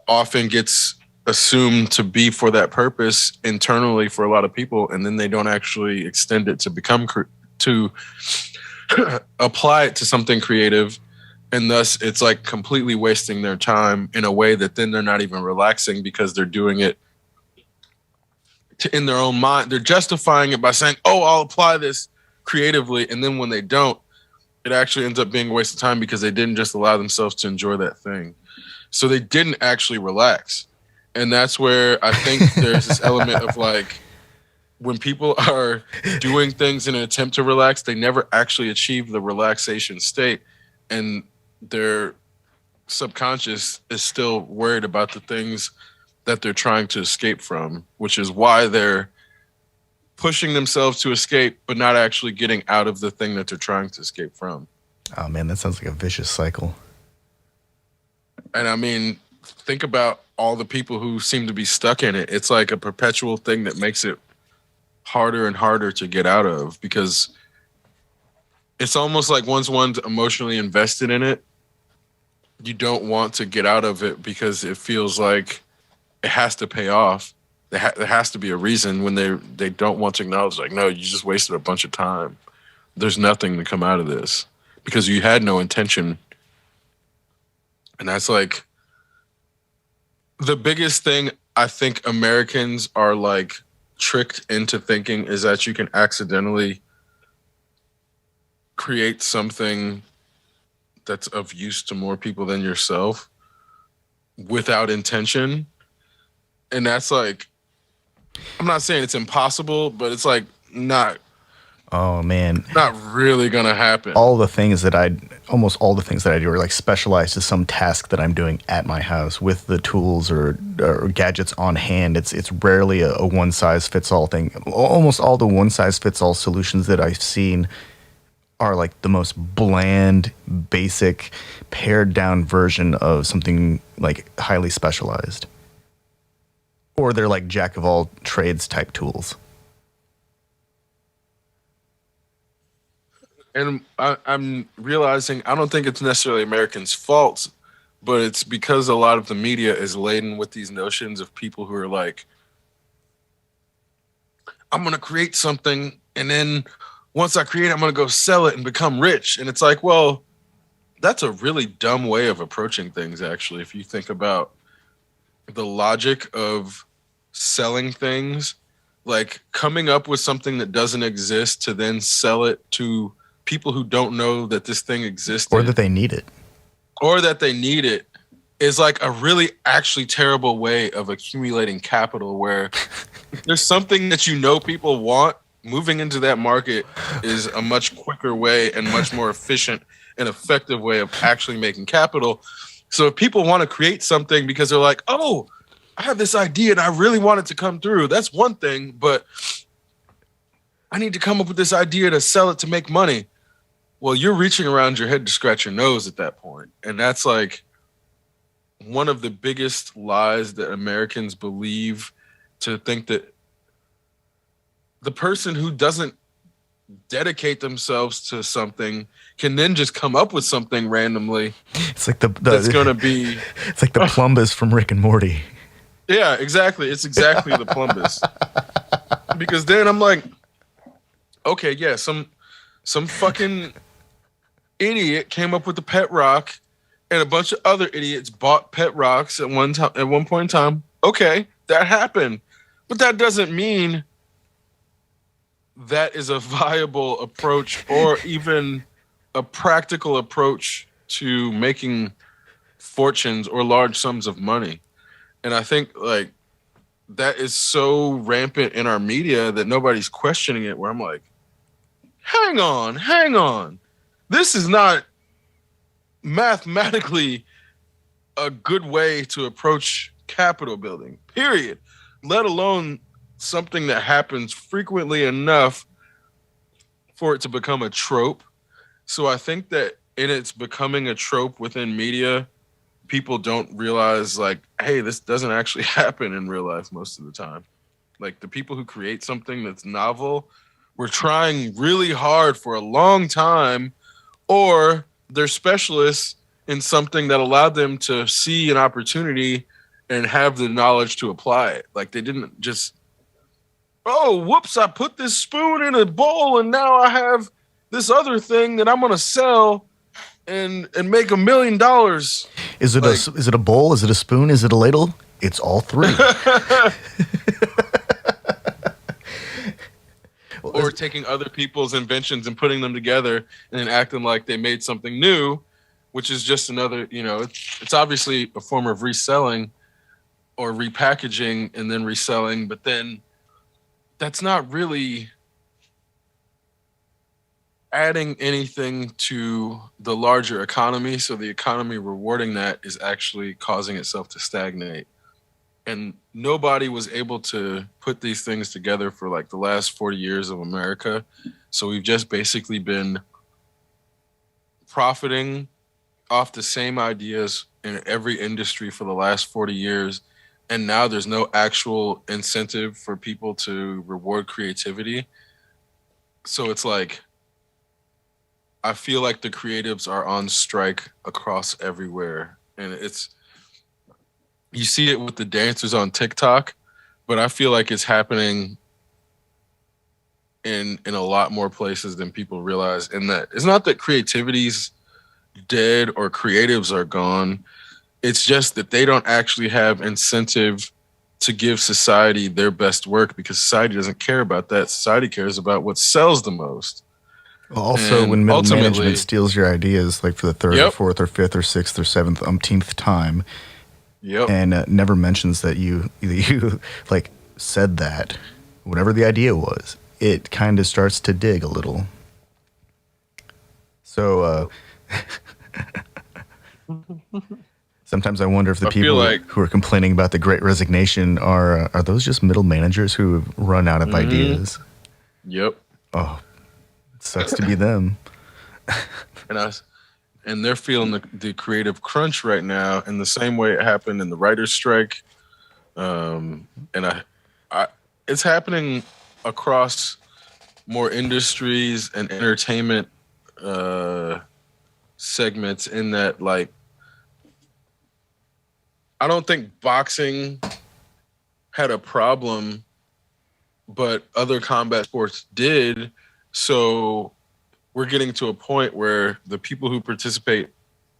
often gets assumed to be for that purpose internally for a lot of people, and then they don't actually extend it to become to apply it to something creative, and thus it's like completely wasting their time in a way that then they're not even relaxing because they're doing it in their own mind. They're justifying it by saying, oh, I'll apply this creatively, and then when they don't, it actually ends up being a waste of time because they didn't just allow themselves to enjoy that thing. So they didn't actually relax. And that's where I think there's this element of like, when people are doing things in an attempt to relax, they never actually achieve the relaxation state. And their subconscious is still worried about the things that they're trying to escape from, which is why they're pushing themselves to escape, but not actually getting out of the thing that they're trying to escape from. Oh man, that sounds like a vicious cycle. And I mean, think about all the people who seem to be stuck in it. It's like a perpetual thing that makes it harder and harder to get out of, because it's almost like once one's emotionally invested in it, you don't want to get out of it because it feels like it has to pay off. There has to be a reason when they don't want to acknowledge, like, no, you just wasted a bunch of time. There's nothing to come out of this because you had no intention. And that's like the biggest thing I think Americans are like tricked into thinking is that you can accidentally create something that's of use to more people than yourself without intention. And that's like, I'm not saying it's impossible, but it's like not. Oh man, not really gonna happen. Almost all the things that I do are like specialized to some task that I'm doing at my house with the tools or gadgets on hand. It's rarely a one size fits all thing. Almost all the one size fits all solutions that I've seen are like the most bland, basic, pared down version of something like highly specialized. Or they're like jack of all trades type tools. And I'm realizing I don't think it's necessarily Americans' fault, but it's because a lot of the media is laden with these notions of people who are like, I'm going to create something, and then once I create it, I'm going to go sell it and become rich. And it's like, well, that's a really dumb way of approaching things, actually, if you think about the logic of selling things, like coming up with something that doesn't exist to then sell it to people who don't know that this thing exists or that they need it is like a really actually terrible way of accumulating capital, where there's something that you know people want, moving into that market is a much quicker way and much more efficient and effective way of actually making capital. So if people want to create something because they're like, oh, I have this idea and I really want it to come through, that's one thing, but I need to come up with this idea to sell it to make money. Well, you're reaching around your head to scratch your nose at that point. And that's like one of the biggest lies that Americans believe, to think that the person who doesn't dedicate themselves to something can then just come up with something randomly. It's like that's going to be... It's like the Plumbus from Rick and Morty. Yeah, exactly. It's exactly the Plumbus. Because then I'm like, okay, yeah, some fucking idiot came up with the pet rock, and a bunch of other idiots bought pet rocks at one point in time. Okay, that happened. But that doesn't mean that is a viable approach or even a practical approach to making fortunes or large sums of money. And I think like that is so rampant in our media that nobody's questioning it, where I'm like, hang on. This is not mathematically a good way to approach capital building, period. Let alone something that happens frequently enough for it to become a trope. So I think that in its becoming a trope within media, people don't realize like, hey, this doesn't actually happen in real life most of the time. Like the people who create something that's novel were trying really hard for a long time, or they're specialists in something that allowed them to see an opportunity and have the knowledge to apply it. Like they didn't just, oh, whoops, I put this spoon in a bowl and now I have this other thing that I'm gonna sell and make $1 million. Is it is it a bowl? Is it a spoon? Is it a ladle? It's all three. Or taking other people's inventions and putting them together and then acting like they made something new, which is just another, it's obviously a form of reselling or repackaging and then reselling, but then that's not really adding anything to the larger economy. So the economy rewarding that is actually causing itself to stagnate. And nobody was able to put these things together for like the last 40 years of America. So we've just basically been profiting off the same ideas in every industry for the last 40 years. And now there's no actual incentive for people to reward creativity. So it's like, I feel like the creatives are on strike across everywhere. And you see it with the dancers on TikTok, but I feel like it's happening in a lot more places than people realize. And that it's not that creativity's dead or creatives are gone. It's just that they don't actually have incentive to give society their best work because society doesn't care about that. Society cares about what sells the most. Well, also, and when middle management steals your ideas, like for the third or fourth or fifth or sixth or seventh umpteenth time, and never mentions that you like said that, whatever the idea was, it kind of starts to dig a little. So sometimes I wonder if the people who are complaining about the Great Resignation are those just middle managers who have run out of ideas? Yep. Oh, it sucks to be them. And they're feeling the creative crunch right now in the same way it happened in the writer's strike. And it's happening across more industries and entertainment segments in that, like, I don't think boxing had a problem, but other combat sports did. So we're getting to a point where the people who participate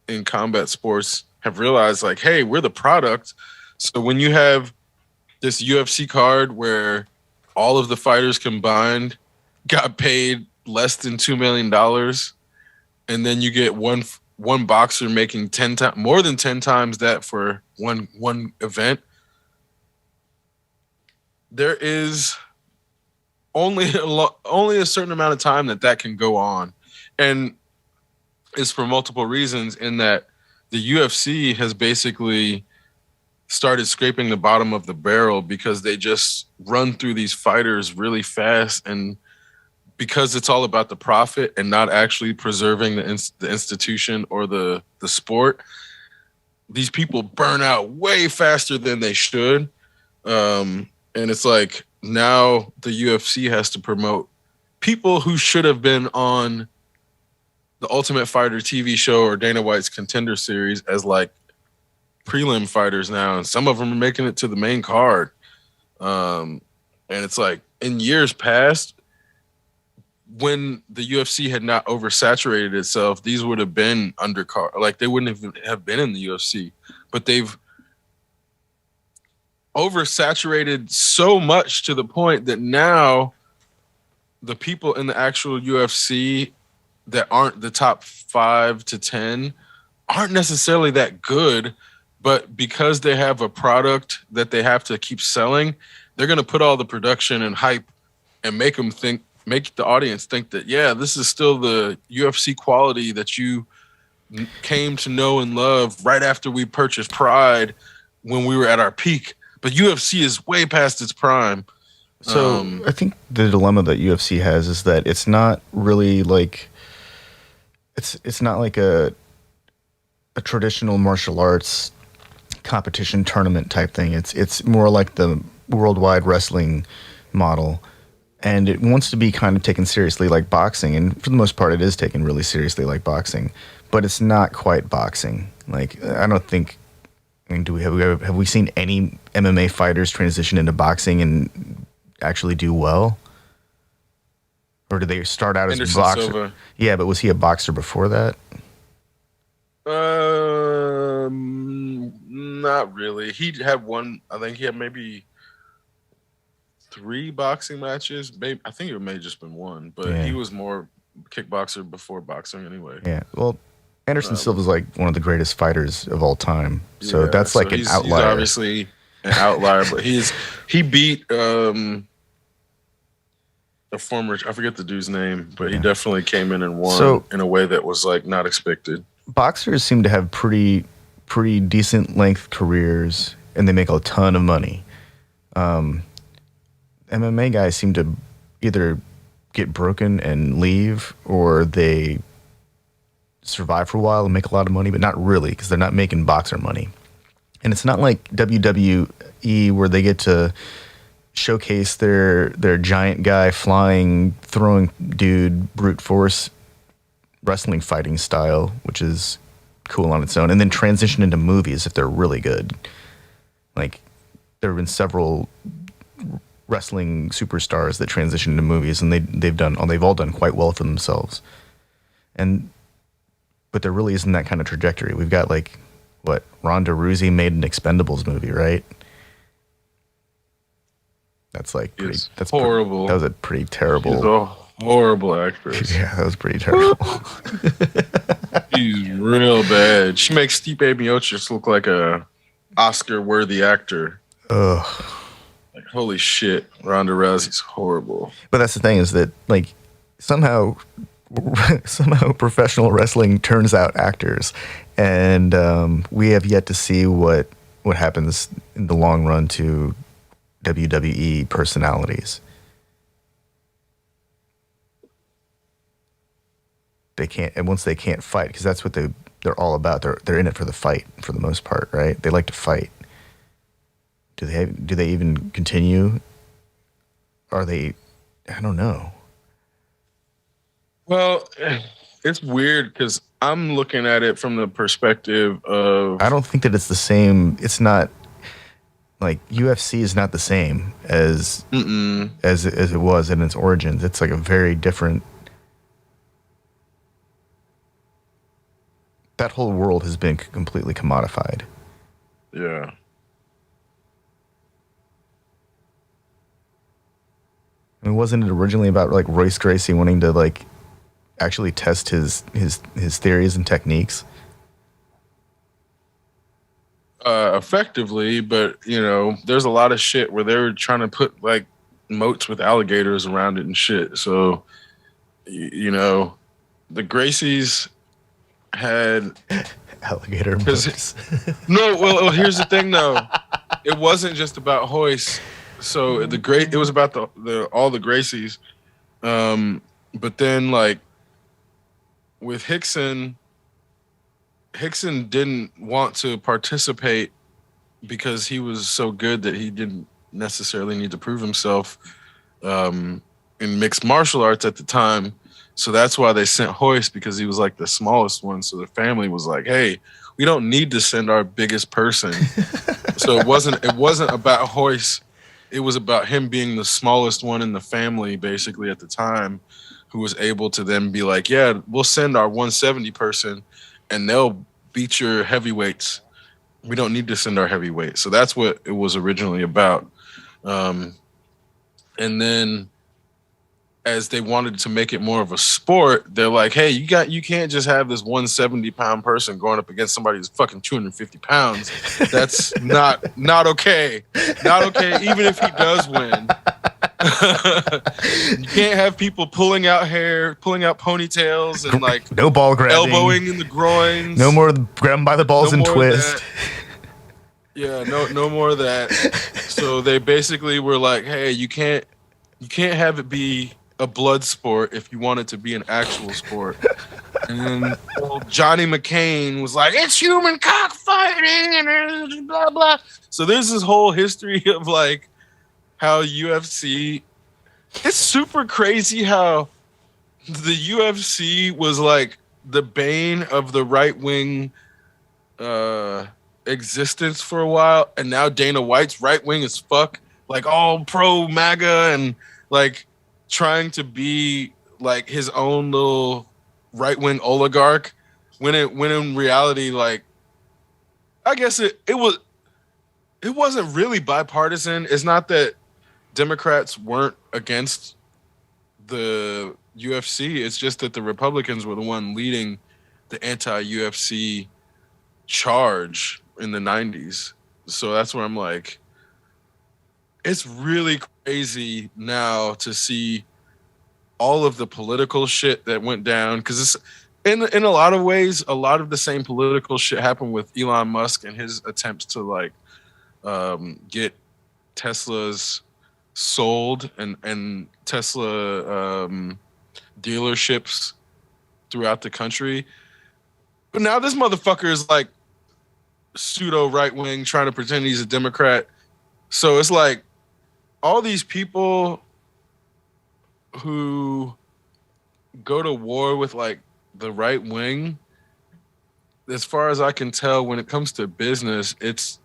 in combat sports have realized, like, hey, we're the product. So when you have this UFC card where all of the fighters combined got paid less than $2 million, and then you get one boxer making more than 10 times that for one event, there is only a certain amount of time that can go on. And it's for multiple reasons, in that the UFC has basically started scraping the bottom of the barrel because they just run through these fighters really fast, and because it's all about the profit and not actually preserving the institution or the sport, these people burn out way faster than they should. And it's like, now the UFC has to promote people who should have been on the Ultimate Fighter TV show or Dana White's Contender Series as like prelim fighters now, and some of them are making it to the main card. And it's like, in years past, when the UFC had not oversaturated itself, these would have been undercard. Like, they wouldn't have been in the UFC, but they've oversaturated so much to the point that now the people in the actual UFC that aren't the top 5 to 10 aren't necessarily that good, but because they have a product that they have to keep selling, they're going to put all the production and hype and make the audience think that, yeah, this is still the UFC quality that you came to know and love right after we purchased Pride when we were at our peak. But UFC is way past its prime. So I think the dilemma that UFC has is that it's not really like it's not like a traditional martial arts competition tournament type thing. It's more like the worldwide wrestling model, and it wants to be kind of taken seriously like boxing, and for the most part it is taken really seriously like boxing, but it's not quite boxing. Like, I don't think I mean, have we seen any MMA fighters transition into boxing and actually do well? Or did they start out as a boxer? Silva. Yeah, but was he a boxer before that? Not really. He had one. I think he had maybe 3 boxing matches. Maybe I think it may have just been one, but he was more kickboxer before boxing anyway. Yeah. Well, Anderson Silva's like one of the greatest fighters of all time. So that's like an outlier. He's obviously an outlier, but he beat a former, I forget the dude's name, but he definitely came in and won in a way that was like not expected. Boxers seem to have pretty decent length careers, and they make a ton of money. MMA guys seem to either get broken and leave, or they survive for a while and make a lot of money, but not really, because they're not making boxer money. And it's not like WWE where they get to showcase their giant guy flying, throwing dude, brute force wrestling fighting style, which is cool on its own, and then transition into movies if they're really good. Like, there have been several wrestling superstars that transition into movies, and they've all done quite well for themselves. But there really isn't that kind of trajectory. We've got Ronda Rousey made an Expendables movie, right? That's that's horrible. That was a pretty terrible. She's a horrible actress. Yeah, that was pretty terrible. She's real bad. She makes Stipe Miocic look like a Oscar-worthy actor. Ugh. Like, holy shit, Ronda Rousey's horrible. But that's the thing, is that somehow professional wrestling turns out actors, and we have yet to see what happens in the long run to WWE personalities. They can't, and once they can't fight, because that's what they're all about. They're in it for the fight for the most part, right? They like to fight. Do they even continue? Are they? I don't know. Well, it's weird because I'm looking at it from the perspective of. I don't think that it's the same. It's not like UFC is not the same as it was in its origins. It's like a very different. That whole world has been completely commodified. Yeah. I mean, wasn't it originally about Royce Gracie wanting to actually test his theories and techniques? Effectively, but there's a lot of shit where they were trying to put moats with alligators around it and shit. So, the Gracies had alligator moats. No, well, here's the thing though. It wasn't just about Royce. So it was about all the Gracies. But then with Hickson didn't want to participate because he was so good that he didn't necessarily need to prove himself in mixed martial arts at the time. So that's why they sent Royce, because he was the smallest one. So the family was like, hey, we don't need to send our biggest person. So it wasn't about Royce. It was about him being the smallest one in the family, basically, at the time, who was able to then be like, yeah, we'll send our 170 person and they'll beat your heavyweights. We don't need to send our heavyweights. So that's what it was originally about. And then as they wanted to make it more of a sport, they're like, hey, you can't just have this 170-pound person going up against somebody who's fucking 250 pounds. That's not okay. Not okay, even if he does win. You can't have people pulling out hair, pulling out ponytails, and no ball grabbing, elbowing in the groins. No more grab 'em by the balls and twist. Yeah, no more of that. So they basically were like, hey, you can't have it be a blood sport if you want it to be an actual sport. And then Johnny McCain was like, it's human cockfighting and blah blah. So there's this whole history of how UFC, it's super crazy how the UFC was the bane of the right wing existence for a while, and now Dana White's right wing as fuck, like all pro MAGA and like trying to be like his own little right wing oligarch. When in reality, like I guess it wasn't really bipartisan. It's not that Democrats weren't against the UFC. It's just that the Republicans were the one leading the anti-UFC charge in the 90s. So that's where I'm like, it's really crazy now to see all of the political shit that went down, because it's in a lot of ways, a lot of the same political shit happened with Elon Musk and his attempts to like get Tesla's sold and Tesla dealerships throughout the country. But now this motherfucker is like pseudo right wing trying to pretend he's a Democrat. So it's like all these people who go to war with like the right wing, as far as I can tell, when it comes to business, it's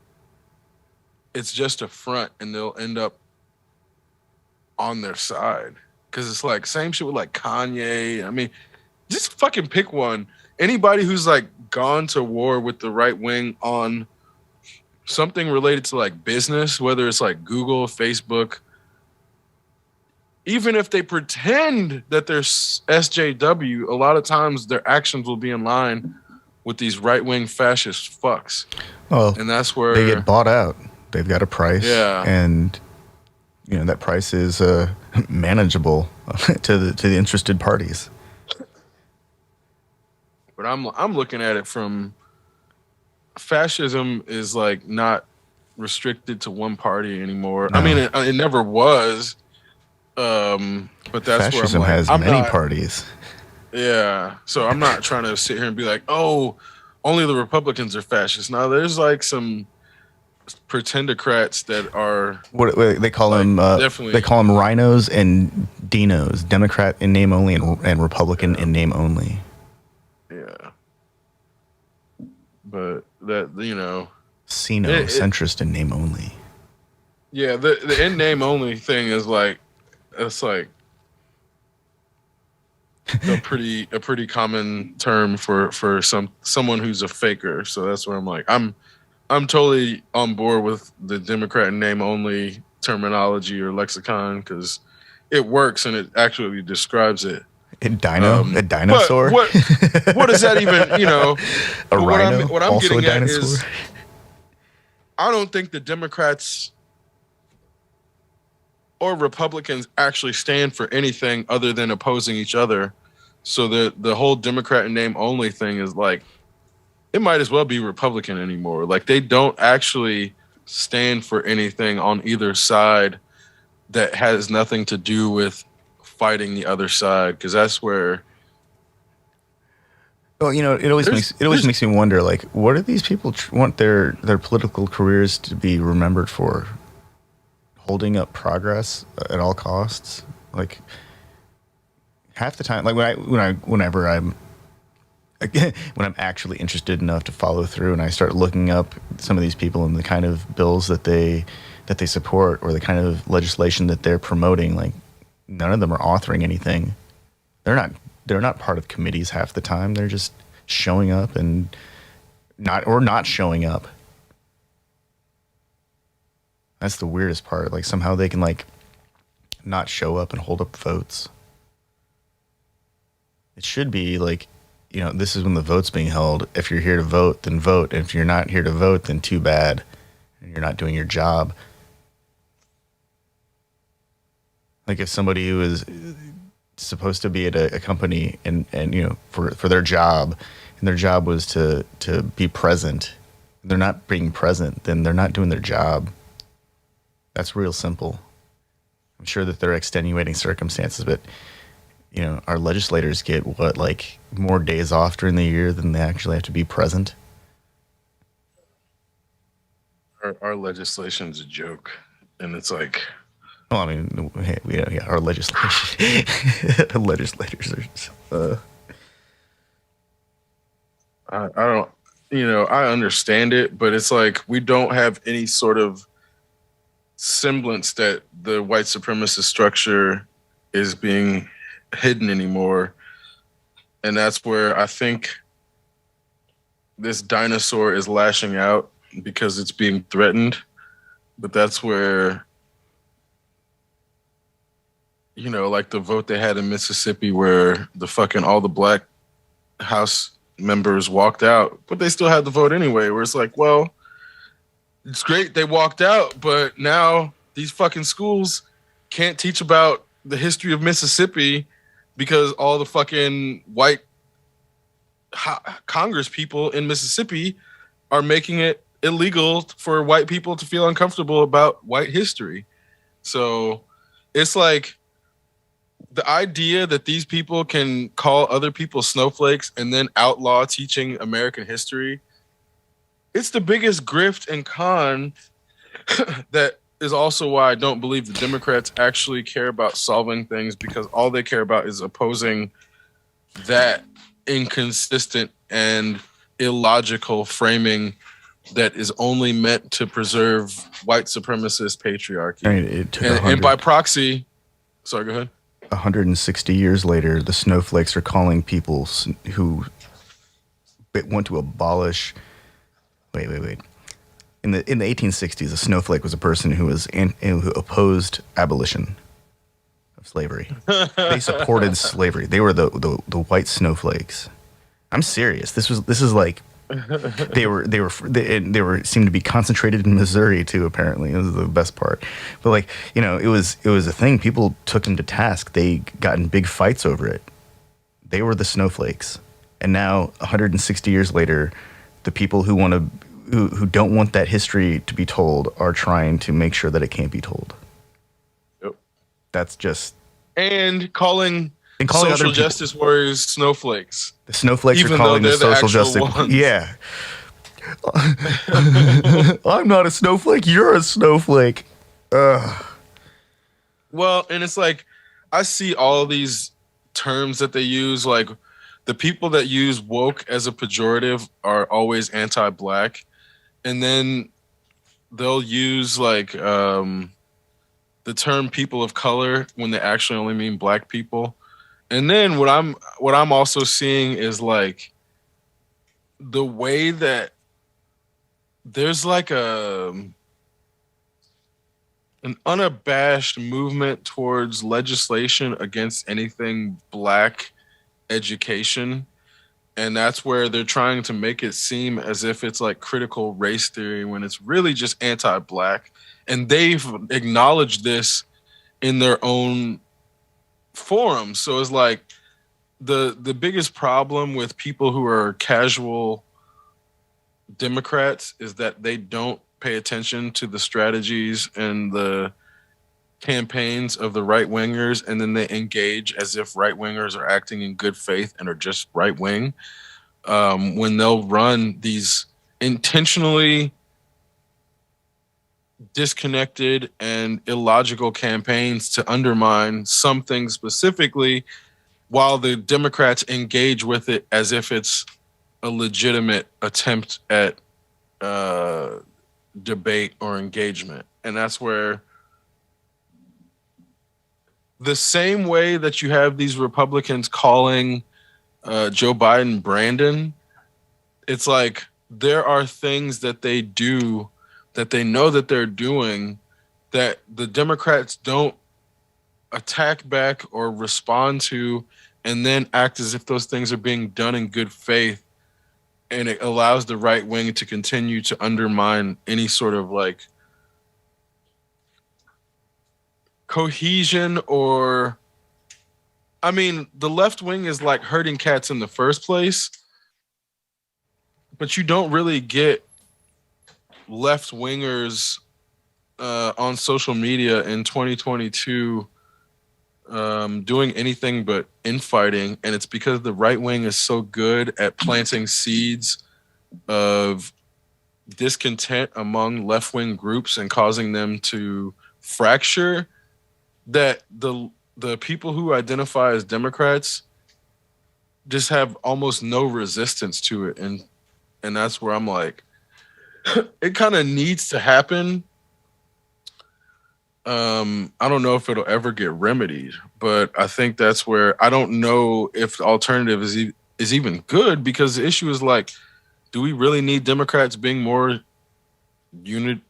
just a front, and they'll end up on their side. Because it's like same shit with like Kanye. I mean, just fucking pick one. Anybody who's like gone to war with the right wing on something related to like business, whether it's like Google, Facebook, even if they pretend that they're SJW, a lot of times their actions will be in line with these right wing fascist fucks. Well, and that's where they get bought out. They've got a price, and you know that price is manageable to the interested parties. But I'm looking at it from fascism is like not restricted to one party anymore. No. I mean, it never was. But that's fascism where I'm like, has many parties. Yeah, so I'm not trying to sit here and be like, oh, only the Republicans are fascists. Now there's like some pretendocrats that are what they call them. Definitely, they call them rhinos and dinos. Democrat in name only and Republican in name only. Yeah, but that centrist in name only. Yeah, the in name only thing is like it's like a pretty common term for someone who's a faker. So that's where I'm like I'm totally on board with the Democrat in name only terminology or lexicon because it works and it actually describes it. A dinosaur. What does that even? A rhino. What I'm also getting a dinosaur? At is, I don't think the Democrats or Republicans actually stand for anything other than opposing each other. So the whole Democrat in name only thing is like, it might as well be Republican anymore. Like they don't actually stand for anything on either side that has nothing to do with fighting the other side. Because that's where. Well, it always makes me wonder, like, what do these people want their political careers to be remembered for? Holding up progress at all costs, like half the time, like whenever I'm actually interested enough to follow through, and I start looking up some of these people and the kind of bills that they support or the kind of legislation that they're promoting, like none of them are authoring anything. They're not part of committees half the time. They're just showing up and not showing up. That's the weirdest part. Like somehow they can like not show up and hold up votes. It should be like, this is when the vote's being held. If you're here to vote, then vote. And if you're not here to vote, then too bad. And you're not doing your job. Like if somebody who is supposed to be at a company and for their job, and their job was to be present, and they're not being present, then they're not doing their job. That's real simple. I'm sure that there are extenuating circumstances, but our legislators get like more days off during the year than they actually have to be present. Our legislation's a joke, and it's like. Well, I mean, our legislation, legislators are. I don't. I understand it, but it's like we don't have any sort of semblance that the white supremacist structure is being hidden anymore. And that's where I think this dinosaur is lashing out because it's being threatened. But that's where, like the vote they had in Mississippi where the fucking all the black House members walked out, but they still had the vote anyway, where it's like, well, it's great they walked out, but now these fucking schools can't teach about the history of Mississippi because all the fucking white Congress people in Mississippi are making it illegal for white people to feel uncomfortable about white history. So it's like the idea that these people can call other people snowflakes and then outlaw teaching American history, it's the biggest grift and con that is also why I don't believe the Democrats actually care about solving things, because all they care about is opposing that inconsistent and illogical framing that is only meant to preserve white supremacist patriarchy. I mean, it took and by proxy, sorry, go ahead. 160 years later, the snowflakes are calling people who want to abolish. Wait. In the 1860s, a snowflake was a person who who opposed abolition of slavery. They supported slavery. They were the white snowflakes. I'm serious. This is like they seemed to be concentrated in Missouri too. Apparently, this is the best part. But like, it was a thing. People took them to task. They got in big fights over it. They were the snowflakes, and now 160 years later, the people who don't want that history to be told are trying to make sure that it can't be told. Yep. That's just calling social justice warriors snowflakes. The snowflakes even are calling though the they're social justice. ones. Yeah. I'm not a snowflake. You're a snowflake. Ugh. Well, and it's like I see all these terms that they use. Like the people that use woke as a pejorative are always anti-black, and then they'll use like the term people of color when they actually only mean black people. And then what I'm also seeing is like the way that there's like an unabashed movement towards legislation against anything black education. And that's where they're trying to make it seem as if it's like critical race theory when it's really just anti-black. And they've acknowledged this in their own forums. So it's like the biggest problem with people who are casual Democrats is that they don't pay attention to the strategies and the campaigns of the right wingers, and then they engage as if right wingers are acting in good faith and are just right wing, when they'll run these intentionally disconnected and illogical campaigns to undermine something specifically, while the Democrats engage with it as if it's a legitimate attempt at debate or engagement. And that's where the same way that you have these Republicans calling Joe Biden Brandon, it's like there are things that they do that they know that they're doing that the Democrats don't attack back or respond to, and then act as if those things are being done in good faith. And it allows the right wing to continue to undermine any sort of like cohesion, or I mean, the left wing is like herding cats in the first place, but you don't really get left wingers on social media in 2022 doing anything but infighting. And it's because the right wing is so good at planting seeds of discontent among left wing groups and causing them to fracture, that the people who identify as Democrats just have almost no resistance to it. And and that's where I'm like, it kind of needs to happen. I don't know if it'll ever get remedied, but I think that's where I don't know if the alternative is even good, because the issue is like, do we really need Democrats being more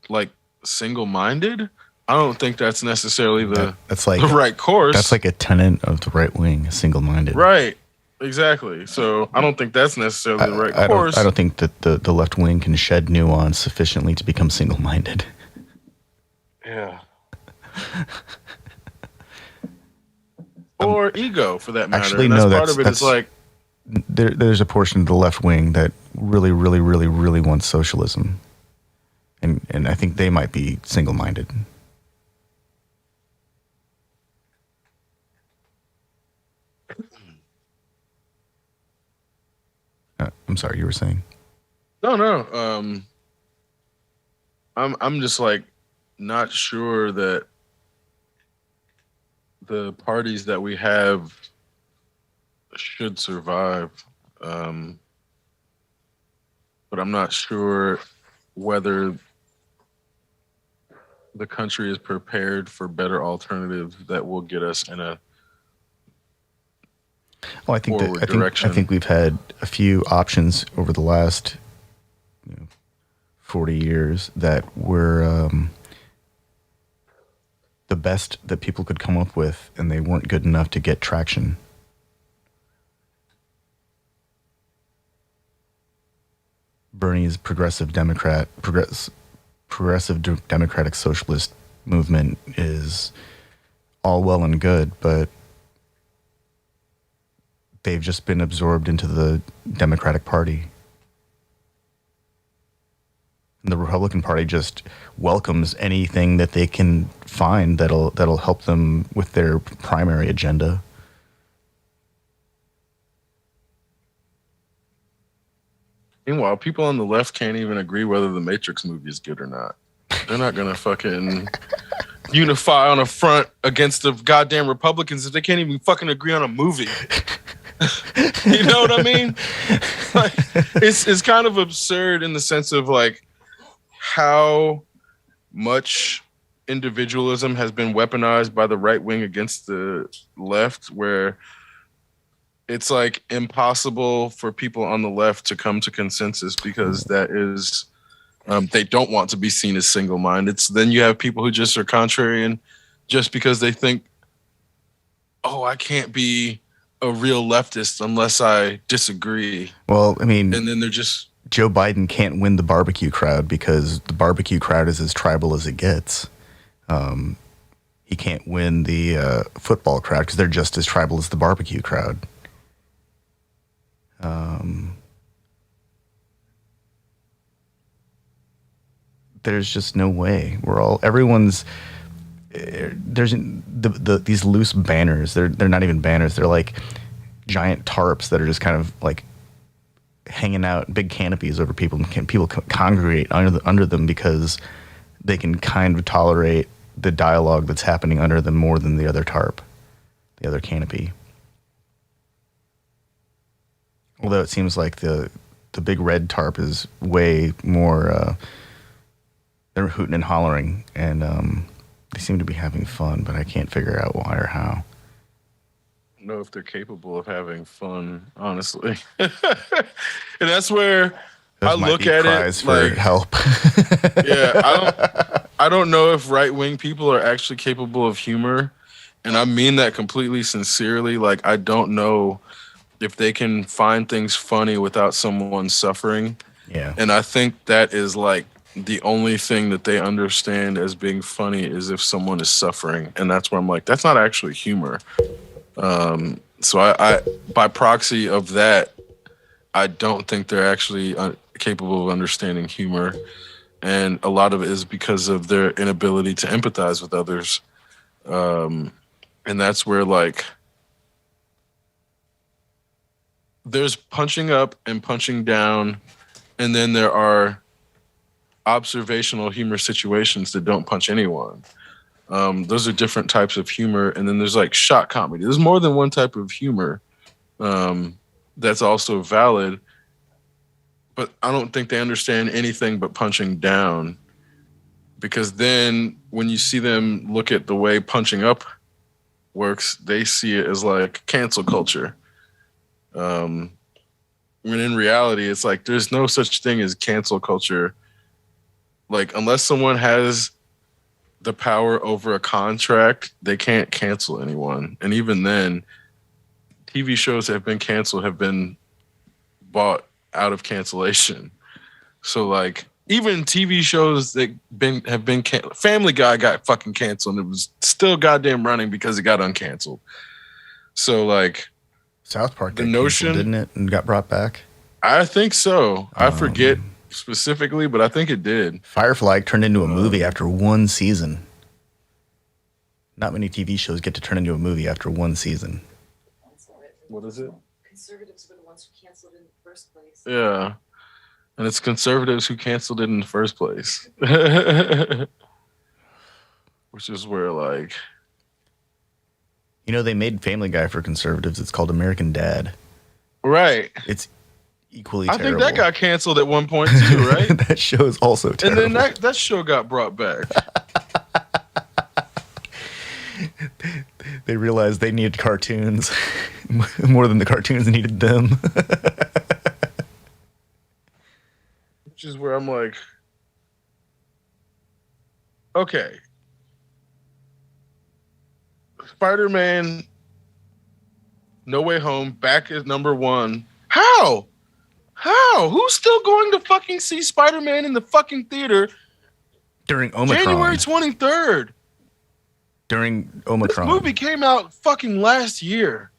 like single-minded? I don't think that's necessarily that's like the right course. That's like a tenet of the right wing, single-minded. Right. Exactly. So I don't think that's necessarily the right course. I don't think that the left wing can shed nuance sufficiently to become single-minded. Yeah. Or ego, for that matter. Actually, and that's no, part of it. Is like there's a portion of the left wing that really, really, really, really wants socialism, and I think they might be single-minded. I'm sorry, you were saying? no. I'm just like not sure that the parties that we have should survive. But I'm not sure whether the country is prepared for better alternatives that will get us in a I think we've had a few options over the last 40 years that were the best that people could come up with, and they weren't good enough to get traction. Bernie's progressive democratic socialist movement is all well and good, but they've just been absorbed into the Democratic Party. And the Republican Party just welcomes anything that they can find that'll help them with their primary agenda. Meanwhile, people on the left can't even agree whether the Matrix movie is good or not. They're not gonna fucking unify on a front against the goddamn Republicans if they can't even fucking agree on a movie. You know what I mean? Like, it's kind of absurd in the sense of like how much individualism has been weaponized by the right wing against the left, where it's like impossible for people on the left to come to consensus because that is they don't want to be seen as single-minded. So then you have people who just are contrarian just because they think, oh, I can't be a real leftist unless I disagree. Well, I mean, and then they're just Joe Biden can't win the barbecue crowd because the barbecue crowd is as tribal as it gets. He can't win the football crowd because they're just as tribal as the barbecue crowd. There's just no way. Everyone's there's these loose banners. They're not even banners. They're like giant tarps that are just kind of like hanging out, big canopies over people, and people congregate under them because they can kind of tolerate the dialogue that's happening under them more than the other tarp, the other canopy. Although it seems like the big red tarp is way more, they're hooting and hollering, and they seem to be having fun, but I can't figure out why or how. I don't know if they're capable of having fun, honestly. And that's where I look at it for like help. Yeah, I don't know if right-wing people are actually capable of humor, and I mean that completely sincerely. Like, I don't know if they can find things funny without someone suffering. Yeah. And I think that is like the only thing that they understand as being funny is if someone is suffering. And that's where I'm like, that's not actually humor. So I by proxy of that, I don't think they're actually capable of understanding humor. And a lot of it is because of their inability to empathize with others. And that's where like, there's punching up and punching down, and then there are observational humor situations that don't punch anyone. Those are different types of humor, and then there's like shock comedy. There's more than one type of humor that's also valid, but I don't think they understand anything but punching down. Because then when you see them look at the way punching up works, they see it as like cancel culture. When in reality, it's like there's no such thing as cancel culture. Like, unless someone has the power over a contract, they can't cancel anyone. And even then, TV shows that have been canceled have been bought out of cancellation. So like even TV shows that have been Family Guy got fucking canceled and it was still goddamn running because it got uncanceled. So like South Park the notion, didn't it, and got brought back? I think so. I forget specifically, but I think it did. Firefly turned into a movie after one season. Not many TV shows get to turn into a movie after one season. What is it? Conservatives were the ones who canceled it in the first place. Yeah. And it's conservatives who canceled it in the first place. Which is where, like... You know, they made Family Guy for conservatives. It's called American Dad. Right. It's equally I terrible. think that got canceled at one point, too, right? That show is also terrible. And then that show got brought back. They realized they needed cartoons more than the cartoons needed them. Which is where I'm like, okay. Spider-Man No Way Home back at number 1. How? Who's still going to fucking see Spider-Man in the fucking theater During Omicron. January 23rd? During Omicron. This movie came out fucking last year.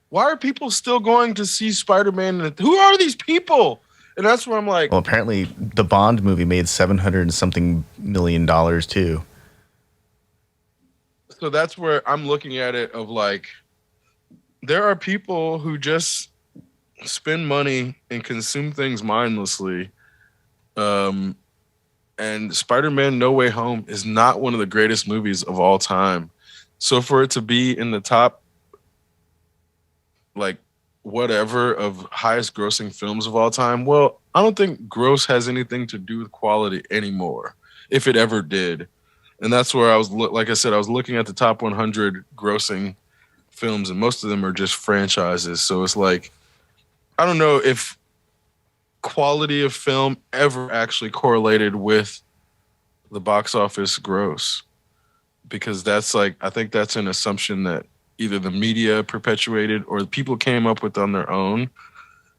Why are people still going to see Spider-Man? Who are these people? And that's where I'm like... Well, apparently the Bond movie made $700 and something million too. So that's where I'm looking at it of like, there are people who just spend money and consume things mindlessly. And Spider-Man No Way Home is not one of the greatest movies of all time. So for it to be in the top, like, whatever of highest grossing films of all time, well, I don't think gross has anything to do with quality anymore, if it ever did. And that's where I was, like I said, I was looking at the top 100 grossing films, and most of them are just franchises. So it's like, I don't know if quality of film ever actually correlated with the box office gross, because that's like, I think that's an assumption that either the media perpetuated or people came up with on their own.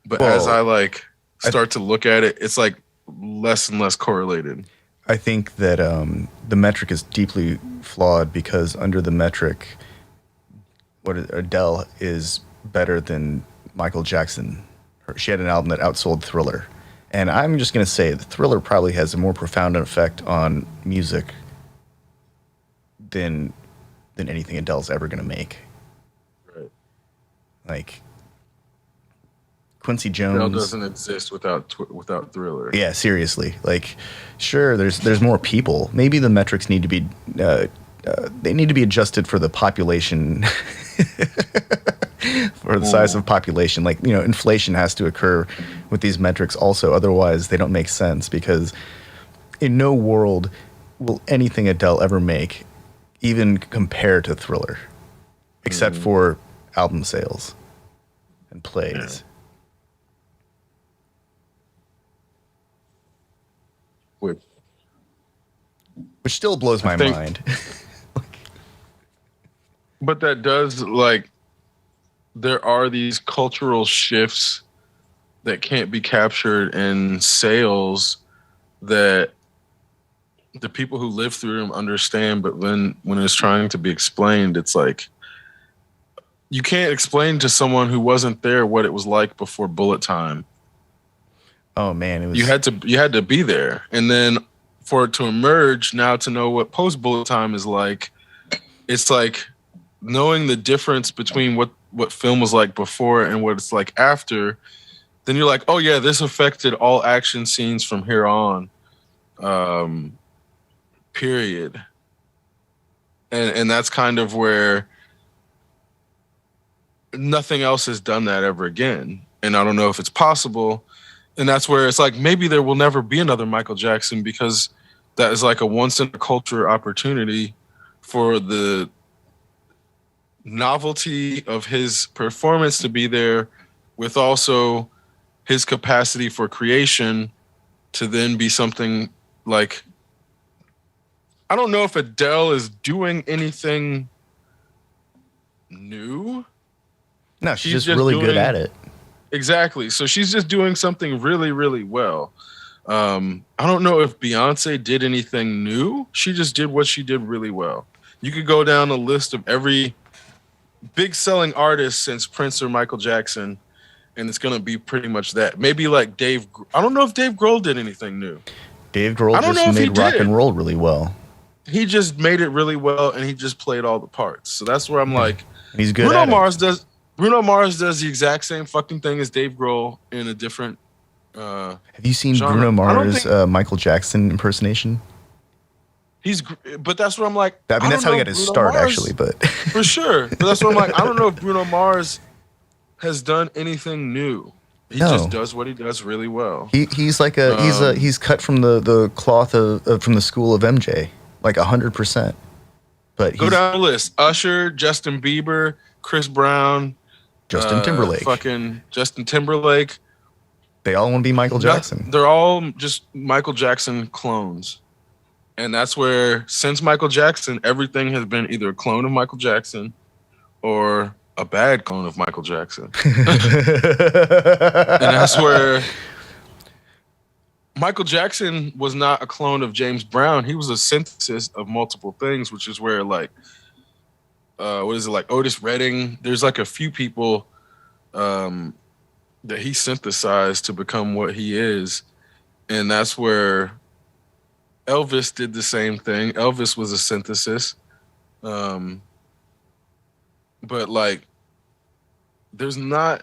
But as I like start to look at it, it's like less and less correlated. I think that the metric is deeply flawed, because under the metric, Adele is better than Michael Jackson. She had an album that outsold Thriller. And I'm just going to say that Thriller probably has a more profound effect on music than anything Adele's ever going to make. Right. Like Quincy Jones. Adele doesn't exist without Thriller. Yeah, seriously. Like, sure, there's more people. Maybe the metrics need to be they need to be adjusted for the population. For the size of population. Like, you know, inflation has to occur with these metrics also, otherwise they don't make sense, because in no world will anything Adele ever make even compare to Thriller, except for album sales and plays. Yeah. Which still blows my mind. But that does, like, there are these cultural shifts that can't be captured in sales that the people who live through them understand, but when it's trying to be explained, it's like you can't explain to someone who wasn't there what it was like before Bullet Time. Oh man, it was... you had to be there, and then for it to emerge now to know what post Bullet Time is like. It's like knowing the difference between what film was like before and what it's like after. Then you're like, oh yeah, this affected all action scenes from here on. Period. And that's kind of where nothing else has done that ever again. And I don't know if it's possible, And that's where it's like maybe there will never be another Michael Jackson because that is like a once in a culture opportunity for the novelty of his performance to be there with also his capacity for creation to then be something like, I don't know if Adele is doing anything new. No, she's just really good at it. Exactly. So she's just doing something really, really well. I don't know if Beyonce did anything new. She just did what she did really well. You could go down a list of every big selling artist since Prince or Michael Jackson, and it's going to be pretty much that. Maybe like Dave. I don't know if Dave Grohl did anything new. Dave Grohl just made rock and roll really well. He just made it really well, and he just played all the parts. So that's where I'm like, he's good. Bruno Mars does the exact same fucking thing as Dave Grohl in a different. Have you seen genre. Bruno Mars' Michael Jackson impersonation? But that's what I'm like. I mean, that's how he got his start, actually. But for sure, but that's what I'm like. I don't know if Bruno Mars has done anything new. He just does what he does really well. He's like he's cut from the cloth from the school of MJ, like 100%. But go down the list: Usher, Justin Bieber, Chris Brown, Justin Timberlake, fucking Justin Timberlake. They all want to be Michael Jackson. They're all just Michael Jackson clones. And that's where, since Michael Jackson, everything has been either a clone of Michael Jackson or a bad clone of Michael Jackson. And that's where Michael Jackson was not a clone of James Brown. He was a synthesis of multiple things, which is where, like, like Otis Redding, there's like a few people that he synthesized to become what he is. And that's where Elvis did the same thing. Elvis was a synthesis. But like there's not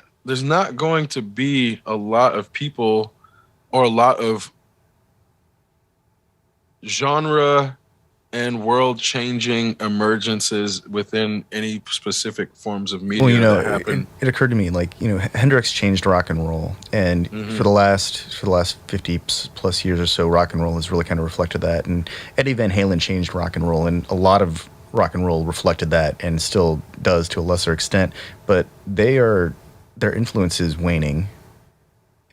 going to be a lot of people or a lot of genre and world-changing emergences within any specific forms of media that happen. It occurred to me, like, Hendrix changed rock and roll, and for the last 50 plus years or so, rock and roll has really kind of reflected that. And Eddie Van Halen changed rock and roll, and a lot of rock and roll reflected that, and still does to a lesser extent. But their influence is waning,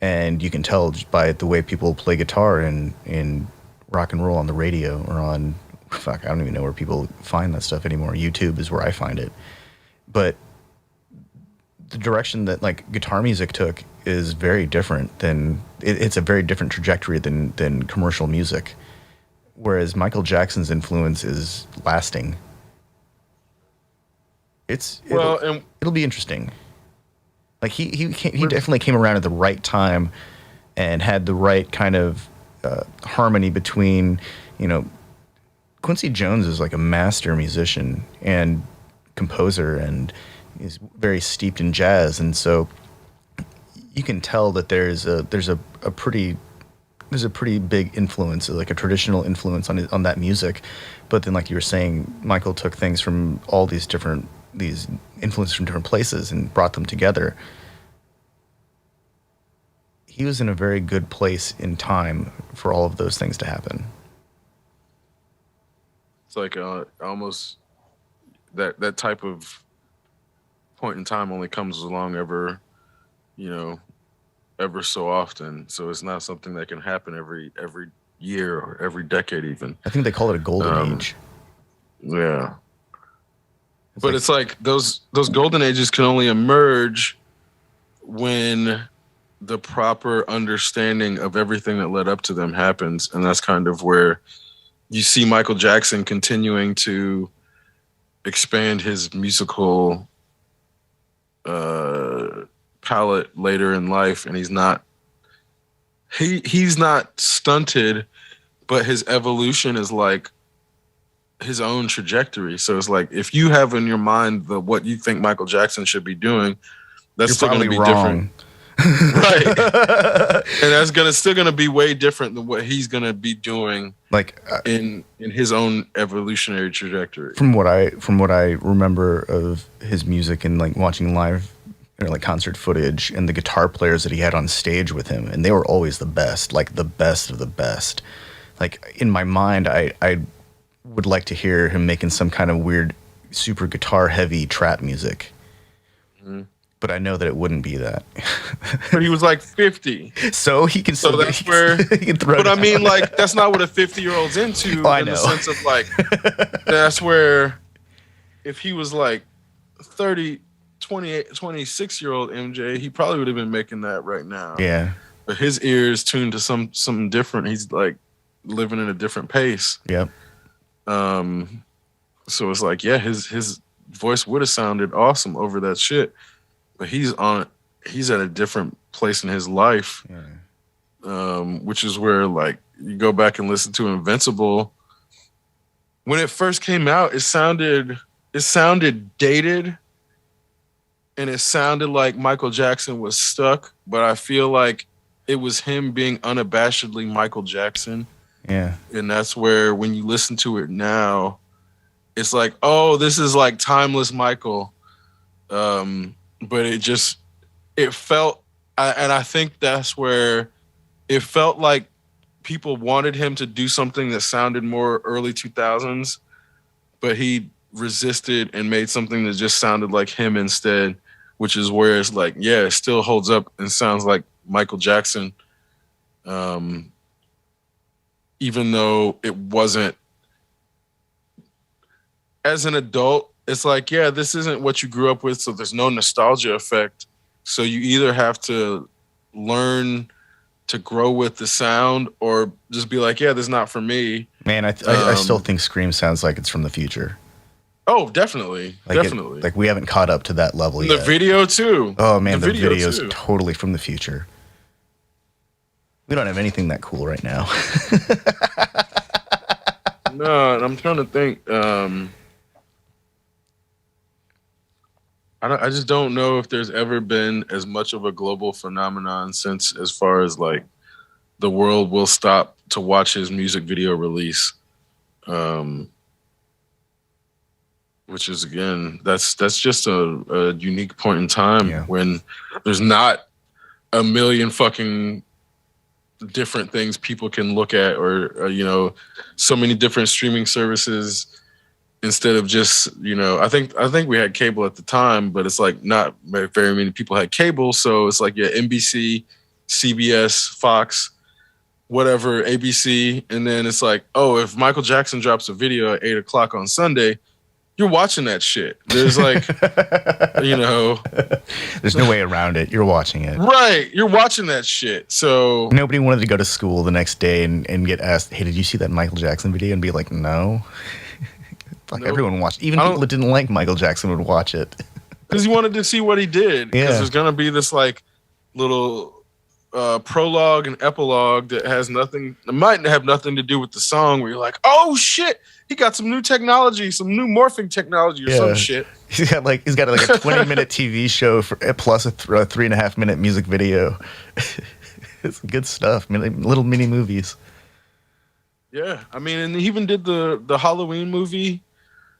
and you can tell just by the way people play guitar in rock and roll on the radio or on. Fuck, I don't even know where people find that stuff anymore. YouTube is where I find it. But the direction that like guitar music took is very different than it's a very different trajectory than commercial music. Whereas Michael Jackson's influence is lasting. It'll be interesting. Like he definitely came around at the right time and had the right kind of harmony between, Quincy Jones is like a master musician and composer, and is very steeped in jazz, and so you can tell that there's a pretty big influence, like a traditional influence on that music. But then, like you were saying, Michael took things from all these influences from different places and brought them together. He was in a very good place in time for all of those things to happen. It's like almost that type of point in time only comes along ever so often. So it's not something that can happen every year or every decade even. I think they call it a golden age. Yeah. It's like those golden ages can only emerge when the proper understanding of everything that led up to them happens. And that's kind of where you see Michael Jackson continuing to expand his musical palette later in life, and he's not stunted, but his evolution is like his own trajectory. So it's like if you have in your mind what you think Michael Jackson should be doing, that's still going to be wrong. Different. Right. And that's still gonna be way different than what he's gonna be doing, like in his own evolutionary trajectory. From what I remember of his music and like watching live like concert footage and the guitar players that he had on stage with him, and they were always the best, like the best of the best. Like in my mind, I would like to hear him making some kind of weird, super guitar heavy trap music. Mm-hmm. But I know that it wouldn't be that. But he was like 50. So he can. So that's where. He can throw. But I mean, like, that's not what a 50-year-old's into. I in know. the sense of like, that's where, if he was like 30, 28, 26-year-old MJ, he probably would have been making that right now. Yeah. But his ears tuned to something different. He's like living in a different pace. Yep. So it's like, yeah, his voice would have sounded awesome over that shit. But he's at a different place in his life, which is where, like, you go back and listen to Invincible. When it first came out, it sounded dated, and it sounded like Michael Jackson was stuck. But I feel like it was him being unabashedly Michael Jackson. Yeah, and that's where, when you listen to it now, it's like, oh, this is like timeless Michael. But it felt, and I think that's where it felt like people wanted him to do something that sounded more early 2000s, but he resisted and made something that just sounded like him instead, which is where it's like, yeah, it still holds up and sounds like Michael Jackson, even though it wasn't. As an adult, it's like, yeah, this isn't what you grew up with, so there's no nostalgia effect. So you either have to learn to grow with the sound or just be like, yeah, this is not for me. Man, I still think Scream sounds like it's from the future. Oh, definitely. Definitely. Like we haven't caught up to that level yet. The video, too. Oh, man, the video's totally from the future. We don't have anything that cool right now. No, and I'm trying to think. I just don't know if there's ever been as much of a global phenomenon since, as far as like the world will stop to watch his music video release, which is, again, that's just a unique point in time when there's not a million fucking different things people can look at, or so many different streaming services. Instead of just, I think we had cable at the time, but it's like not very many people had cable. So it's like, NBC, CBS, Fox, whatever, ABC. And then it's like, oh, if Michael Jackson drops a video at 8:00 on Sunday, you're watching that shit. There's like, there's no way around it. You're watching it. Right. You're watching that shit. So nobody wanted to go to school the next day and get asked, hey, did you see that Michael Jackson video? And be like, no. Like, everyone watched. Even people that didn't like Michael Jackson would watch it. Because you wanted to see what he did. Because there's going to be this like little prologue and epilogue that has nothing, it might have nothing to do with the song, where you're like, oh shit, he got some new technology, some new morphing technology or some shit. He's got like a 20-minute TV show plus a 3.5-minute music video. It's good stuff. Little mini movies. Yeah, I mean, and he even did the Halloween movie.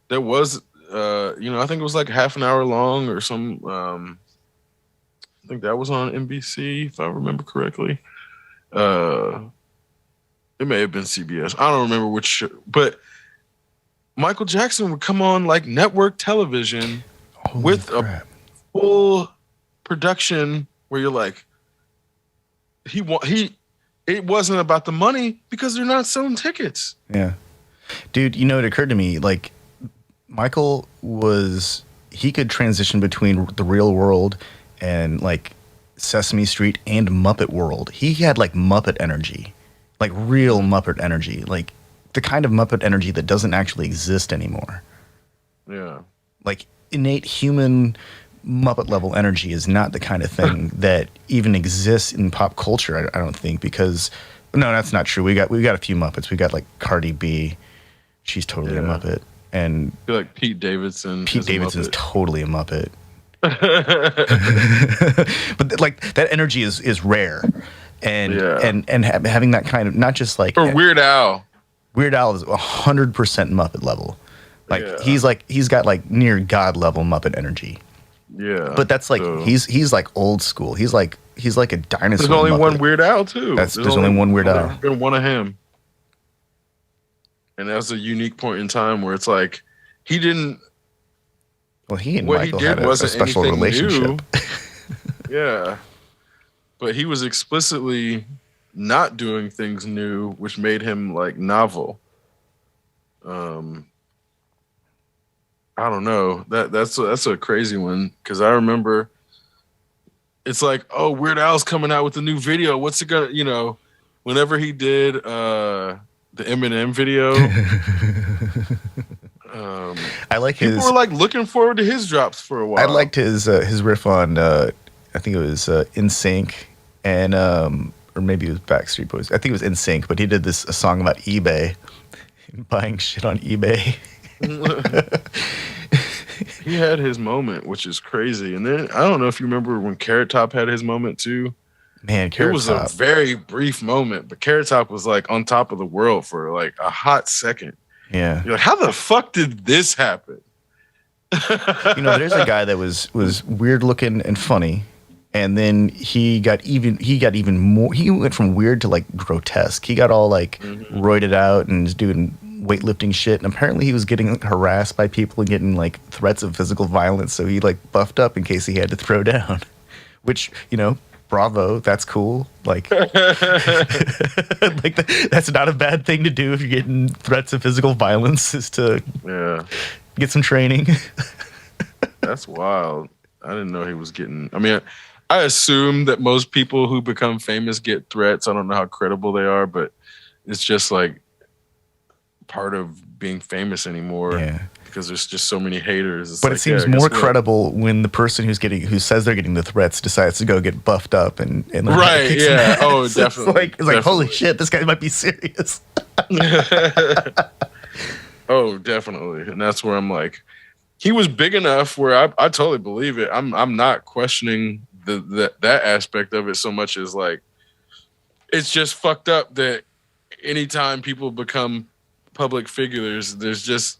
That was, I think it was like half an hour long or some. I think that was on NBC, if I remember correctly. It may have been CBS. I don't remember which show, but Michael Jackson would come on like network television with a full production where you're like, it wasn't about the money because they're not selling tickets. Yeah. Dude, it occurred to me, like, Michael he could transition between the real world and, like, Sesame Street and Muppet World. He had, like, Muppet energy. Like, real Muppet energy. Like, the kind of Muppet energy that doesn't actually exist anymore. Yeah. Like, innate human Muppet-level energy is not the kind of thing that even exists in pop culture, I don't think, because... No, that's not true. We got a few Muppets. We got, like, Cardi B. She's totally a Muppet. And I feel like Pete Davidson. Pete Davidson's totally a Muppet. But like that energy is rare, and having that kind of, not just like, or Weird Al. Weird Al is 100% Muppet level. Like he's got like near God level Muppet energy. Yeah. But that's like so- he's like old school. He's like a dinosaur. There's only Muppet. one Weird Al too. There's only one Weird Al. There's been one of him, and that's a unique point in time where it's like he didn't. Well, he and What Michael he did had a wasn't special anything relationship. new. Yeah, but he was explicitly not doing things new, which made him like novel. I don't know. That's a crazy one because I remember it's like, oh, Weird Al's coming out with a new video. What's it gonna, whenever he did the Eminem video, I like people his. were like looking forward to his drops for a while. I liked his riff on. I think it was In Sync, and or maybe it was Backstreet Boys. I think it was In Sync, but he did a song about eBay, buying shit on eBay. He had his moment, which is crazy. And then I don't know if you remember when Carrot Top had his moment too. Man, It Carrot was Top. a very brief moment, but Carrot Top was like on top of the world for like a hot second. Yeah. You're like, how the fuck did this happen? There's a guy that was weird looking and funny, and then he got even more. He went from weird to like grotesque. He got all like roided out and was doing weightlifting shit, and apparently he was getting harassed by people and getting like threats of physical violence. So he like buffed up in case he had to throw down, which bravo, that's cool. Like, that's not a bad thing to do if you're getting threats of physical violence. Is to get some training. That's wild. I didn't know he was getting. I mean, I assume that most people who become famous get threats. I don't know how credible they are, but it's just like part of being famous anymore. Yeah. Because there's just so many haters. It's But like, it seems yeah, more guess what? credible when the person who says they're getting the threats decides to go get buffed up and like, Right, kick some yeah. ass. Oh, It's definitely, like holy definitely. shit, this guy might be serious. Oh, definitely. And that's where I'm like, he was big enough where I totally believe it. I'm not questioning that aspect of it so much as like, it's just fucked up that anytime people become public figures, there's just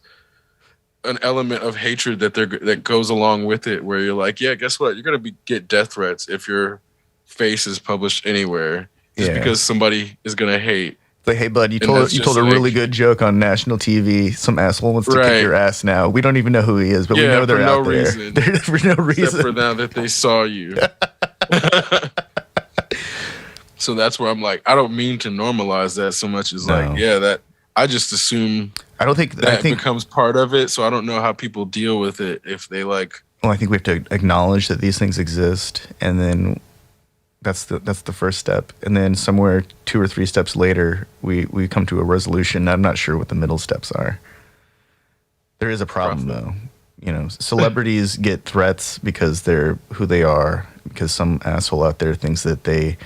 an element of hatred that goes along with it, where you're like, yeah, guess what? You're gonna get death threats if your face is published anywhere, just because somebody is gonna hate. It's like, hey bud, you And told that's a just really like- good joke on national TV. Some asshole wants to Right. kick your ass now. We don't even know who he is, but we Yeah, know they're for no out there. reason. They're for no Except reason. for now that they saw you. So that's where I'm like, I don't mean to normalize that so much as No. like, yeah, that I just assume I think becomes part of it. So I don't know how people deal with it if they like. Well, I think we have to acknowledge that these things exist, and then that's the first step. And then somewhere 2 or 3 steps later, we come to a resolution. I'm not sure what the middle steps are. There is a problem, though. Celebrities get threats because they're who they are, because some asshole out there thinks that they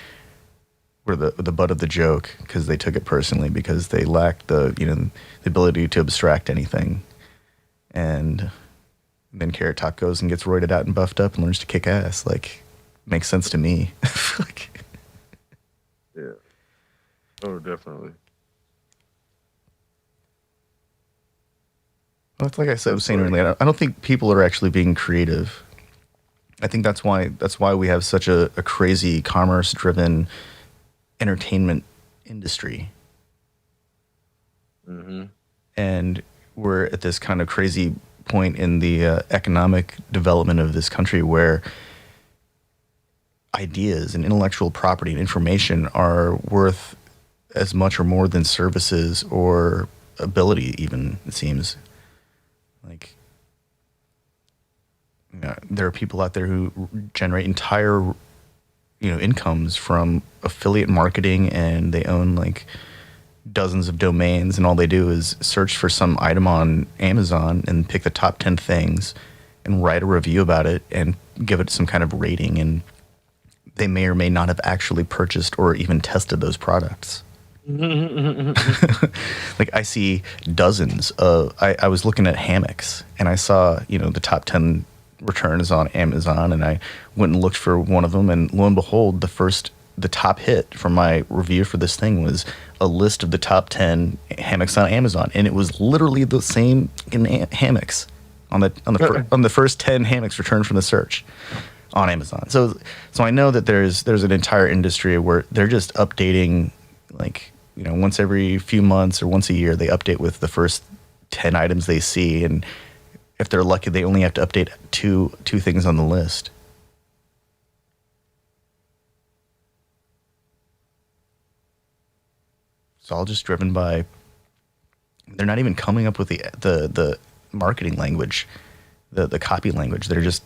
were the butt of the joke because they took it personally, because they lacked the ability to abstract anything. And then Carrot Top goes and gets roided out and buffed up and learns to kick ass. Like, makes sense to me. Yeah. Oh, definitely. Well, it's like I was saying earlier, I don't think people are actually being creative. I think that's why we have such a crazy commerce-driven entertainment industry. Mm-hmm. And we're at this kind of crazy point in the economic development of this country where ideas and intellectual property and information are worth as much or more than services or ability, even, it seems. Like, there are people out there who generate entire incomes from affiliate marketing, and they own like dozens of domains, and all they do is search for some item on Amazon and pick the top 10 things and write a review about it and give it some kind of rating, and they may or may not have actually purchased or even tested those products. Like, I see dozens of I was looking at hammocks, and I saw the top 10 returns on Amazon, and I went and looked for one of them, and lo and behold, the top hit from my review for this thing was a list of the top 10 hammocks on Amazon, and it was literally the same hammocks on the first 10 hammocks returned from the search on Amazon. So I know that there's an entire industry where they're just updating, like, once every few months or once a year, they update with the first 10 items they see, and if they're lucky, they only have to update two things on the list. It's all just driven by. They're not even coming up with the marketing language, the copy language. They're just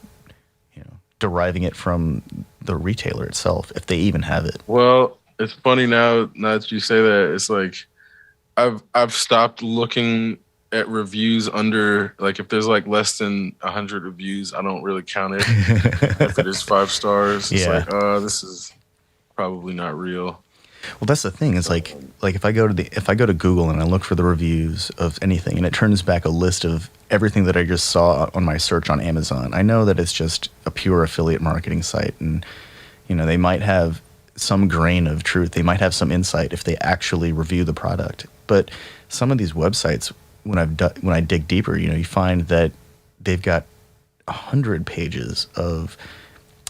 deriving it from the retailer itself, if they even have it. Well, it's funny now that you say that. It's like I've stopped looking at reviews under, like, if there's like less than 100 reviews, I don't really count it. If it is 5 stars, it's like, this is probably not real. Well, that's the thing. It's like if I go to Google and I look for the reviews of anything, and it turns back a list of everything that I just saw on my search on Amazon, I know that it's just a pure affiliate marketing site, and they might have some grain of truth. They might have some insight if they actually review the product. But some of these websites, when I dig deeper, you find that they've got 100 pages of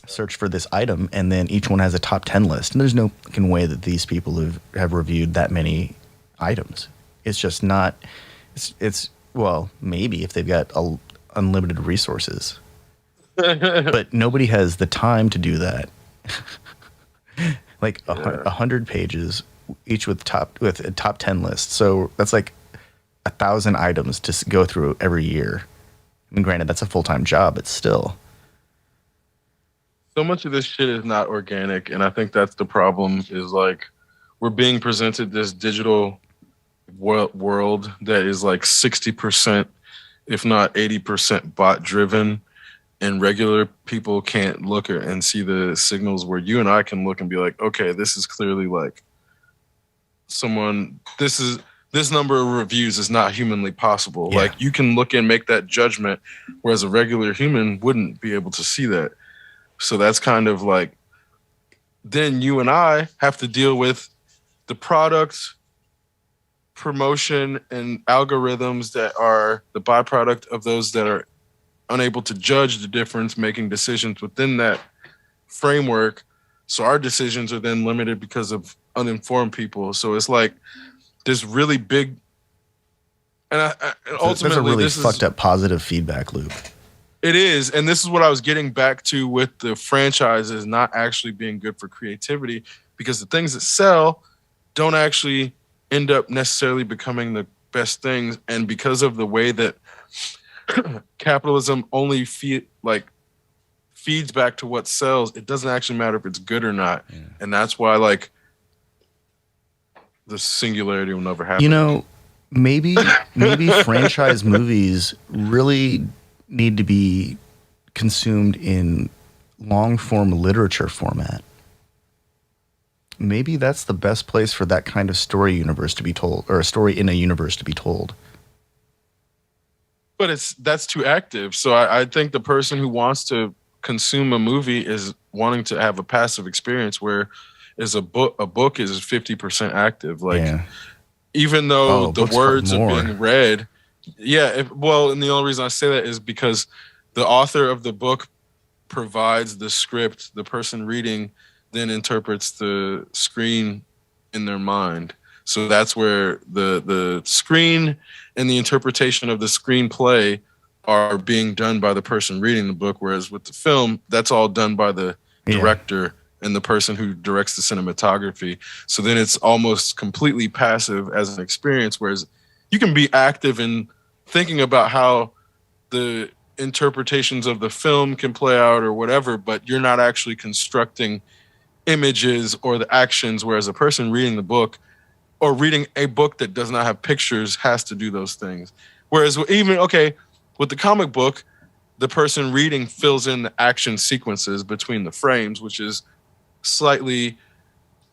search for this item, and then each one has a top 10 list, and there's no fucking way that these people have reviewed that many items. It's just not. It's well, maybe if they've got unlimited resources, but nobody has the time to do that. Like 100 pages each with a top 10 list, so that's like 1,000 items to go through every year. I mean, granted, that's a full-time job, but still. So much of this shit is not organic, and I think that's the problem. Is like we're being presented this digital world that is like 60%, if not 80%, bot driven, and regular people can't look at and see the signals where you and I can look and be like, okay, this is clearly like someone. This number of reviews is not humanly possible. Yeah. Like, you can look and make that judgment, whereas a regular human wouldn't be able to see that. So that's kind of like, then you and I have to deal with the product promotion and algorithms that are the byproduct of those that are unable to judge the difference, making decisions within that framework. So our decisions are then limited because of uninformed people. So it's like this really big, and ultimately, there's a really fucked up positive feedback loop. It is, and this is what I was getting back to with the franchises not actually being good for creativity, because the things that sell don't actually end up necessarily becoming the best things, and because of the way that capitalism only feeds back to what sells, it doesn't actually matter if it's good or not, and that's why like the singularity will never happen. Maybe franchise movies really need to be consumed in long-form literature format. Maybe that's the best place for that kind of story universe to be told, or a story in a universe to be told. But that's too active. So I think the person who wants to consume a movie is wanting to have a passive experience, where is a book is 50% active. Like, even though the words are being read. Yeah, and the only reason I say that is because the author of the book provides the script. The person reading then interprets the screen in their mind. So that's where the screen and the interpretation of the screenplay are being done by the person reading the book, whereas with the film, that's all done by the director and the person who directs the cinematography. So then it's almost completely passive as an experience, whereas you can be active in thinking about how the interpretations of the film can play out or whatever, but you're not actually constructing images or the actions, whereas a person reading the book or reading a book that does not have pictures has to do those things. Whereas with the comic book, the person reading fills in the action sequences between the frames, which is slightly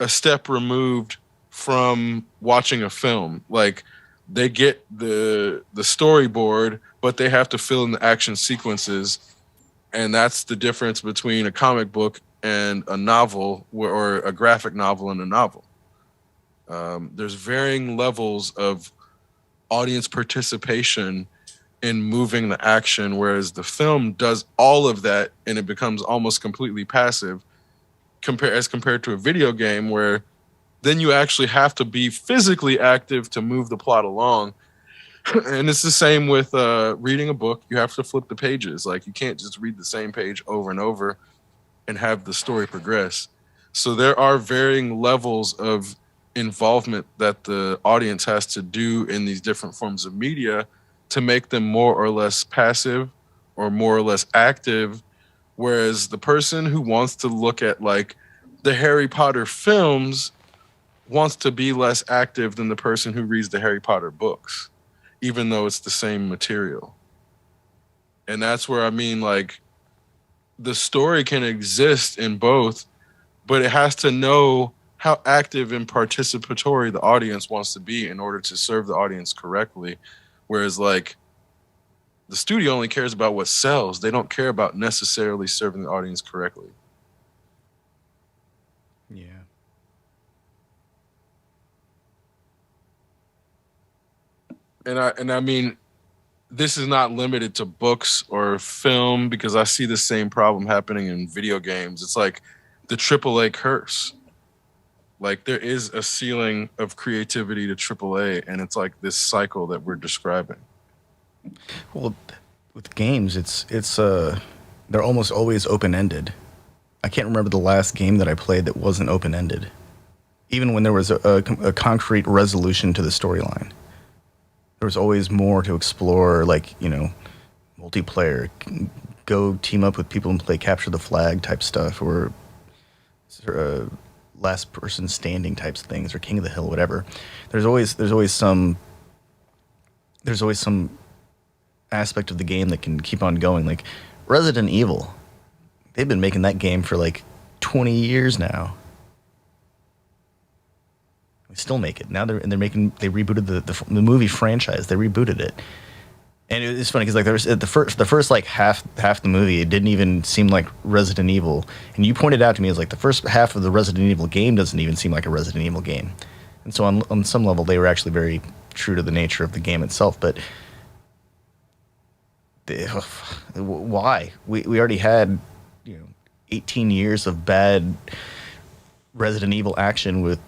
a step removed from watching a film. Like, they get the storyboard, but they have to fill in the action sequences. And that's the difference between a comic book and a novel, or a graphic novel and a novel. There's varying levels of audience participation in moving the action, whereas the film does all of that and it becomes almost completely passive compared to a video game where then you actually have to be physically active to move the plot along. And it's the same with reading a book. You have to flip the pages. Like, you can't just read the same page over and over and have the story progress. So there are varying levels of involvement that the audience has to do in these different forms of media to make them more or less passive or more or less active. Whereas the person who wants to look at like the Harry Potter films wants to be less active than the person who reads the Harry Potter books, even though it's the same material. And that's where I mean, like, the story can exist in both, but it has to know how active and participatory the audience wants to be in order to serve the audience correctly. Whereas, like, the studio only cares about what sells. They don't care about necessarily serving the audience correctly. Yeah. And I mean, this is not limited to books or film, because I see the same problem happening in video games. It's like the AAA curse. Like, there is a ceiling of creativity to AAA, and it's like this cycle that we're describing. Well, with games, it's they're almost always open-ended. I can't remember the last game that I played that wasn't open-ended, even when there was a concrete resolution to the storyline. There was always more to explore, like, you know, multiplayer, go team up with people and play capture the flag type stuff, or last person standing types of things, or King of the Hill, whatever. There's always some aspect of the game that can keep on going. Like Resident Evil, they've been making that game for like 20 years now. They still make it now. They rebooted the movie franchise. They rebooted it, and it's funny because like there's the first like half the movie, it didn't even seem like Resident Evil, and you pointed out to me, it's like the first half of the Resident Evil game doesn't even seem like a Resident Evil game, and so on some level they were actually very true to the nature of the game itself. But why? We already had 18 years of bad Resident Evil action with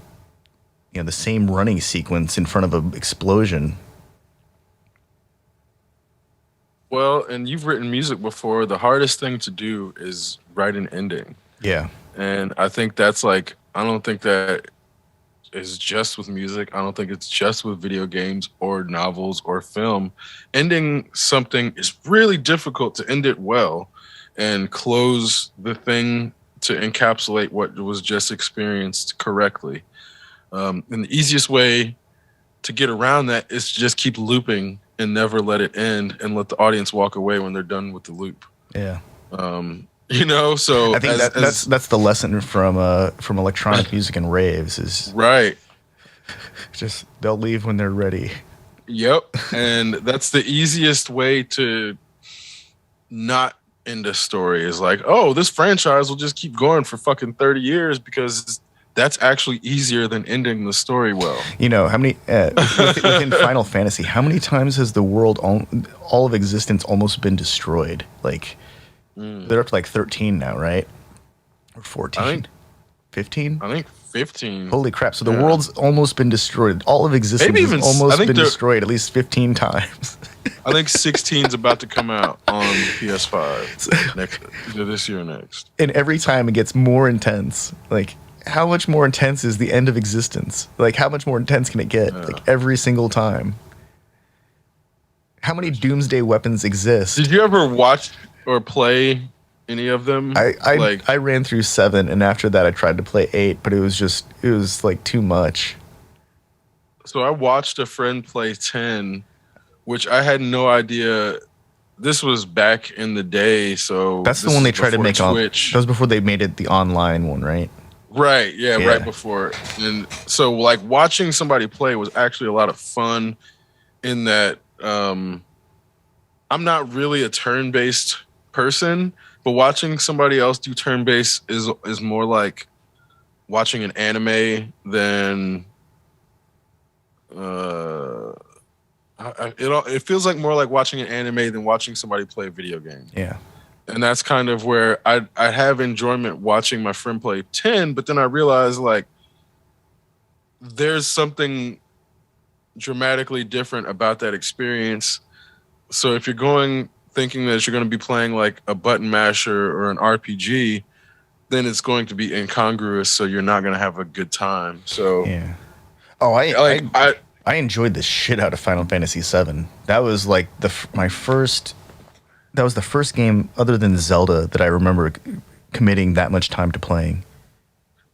the same running sequence in front of an explosion. Well, and you've written music before. The hardest thing to do is write an ending. Yeah. And I think that's like, I don't think that is just with music. I don't think it's just with video games or novels or film. Ending something is really difficult to end it well and close the thing to encapsulate what was just experienced correctly. And the easiest way to get around that is to just keep looping and never let it end and let the audience walk away when they're done with the loop. Yeah. So I think that's the lesson from electronic music and raves is right. Just they'll leave when they're ready. Yep. And that's the easiest way to not end a story is like, oh, this franchise will just keep going for fucking 30 years because that's actually easier than ending the story well. How many within Final Fantasy, how many times has the world all of existence almost been destroyed? Like they're up to like 13 now, right? Or 14? 15? I think 15. Holy crap. So the world's almost been destroyed. All of existence has almost been destroyed at least 15 times. I think 16 is about to come out on PS5 this year or next. And every time it gets more intense. Like, how much more intense is the end of existence? Like, how much more intense can it get? Yeah. Like, every single time. How many doomsday weapons exist? Did you ever watch or play any of them? I ran through 7, and after that I tried to play 8, but it was like too much. So I watched a friend play 10, which I had no idea. This was back in the day, so that's the one they tried to make on Twitch. That was before they made it the online one, right? Right, yeah, right before. And so like watching somebody play was actually a lot of fun in that I'm not really a turn-based person, but watching somebody else do turn-based is more like watching an anime than It feels like more like watching an anime than watching somebody play a video game. Yeah. And that's kind of where I have enjoyment watching my friend play 10, but then I realize like there's something dramatically different about that experience. So if you're going thinking that you're going to be playing like a button masher or an RPG, then it's going to be incongruous, so you're not going to have a good time. So yeah. Oh, I enjoyed the shit out of Final Fantasy VII. That was like my first. That was the first game other than Zelda that I remember committing that much time to playing.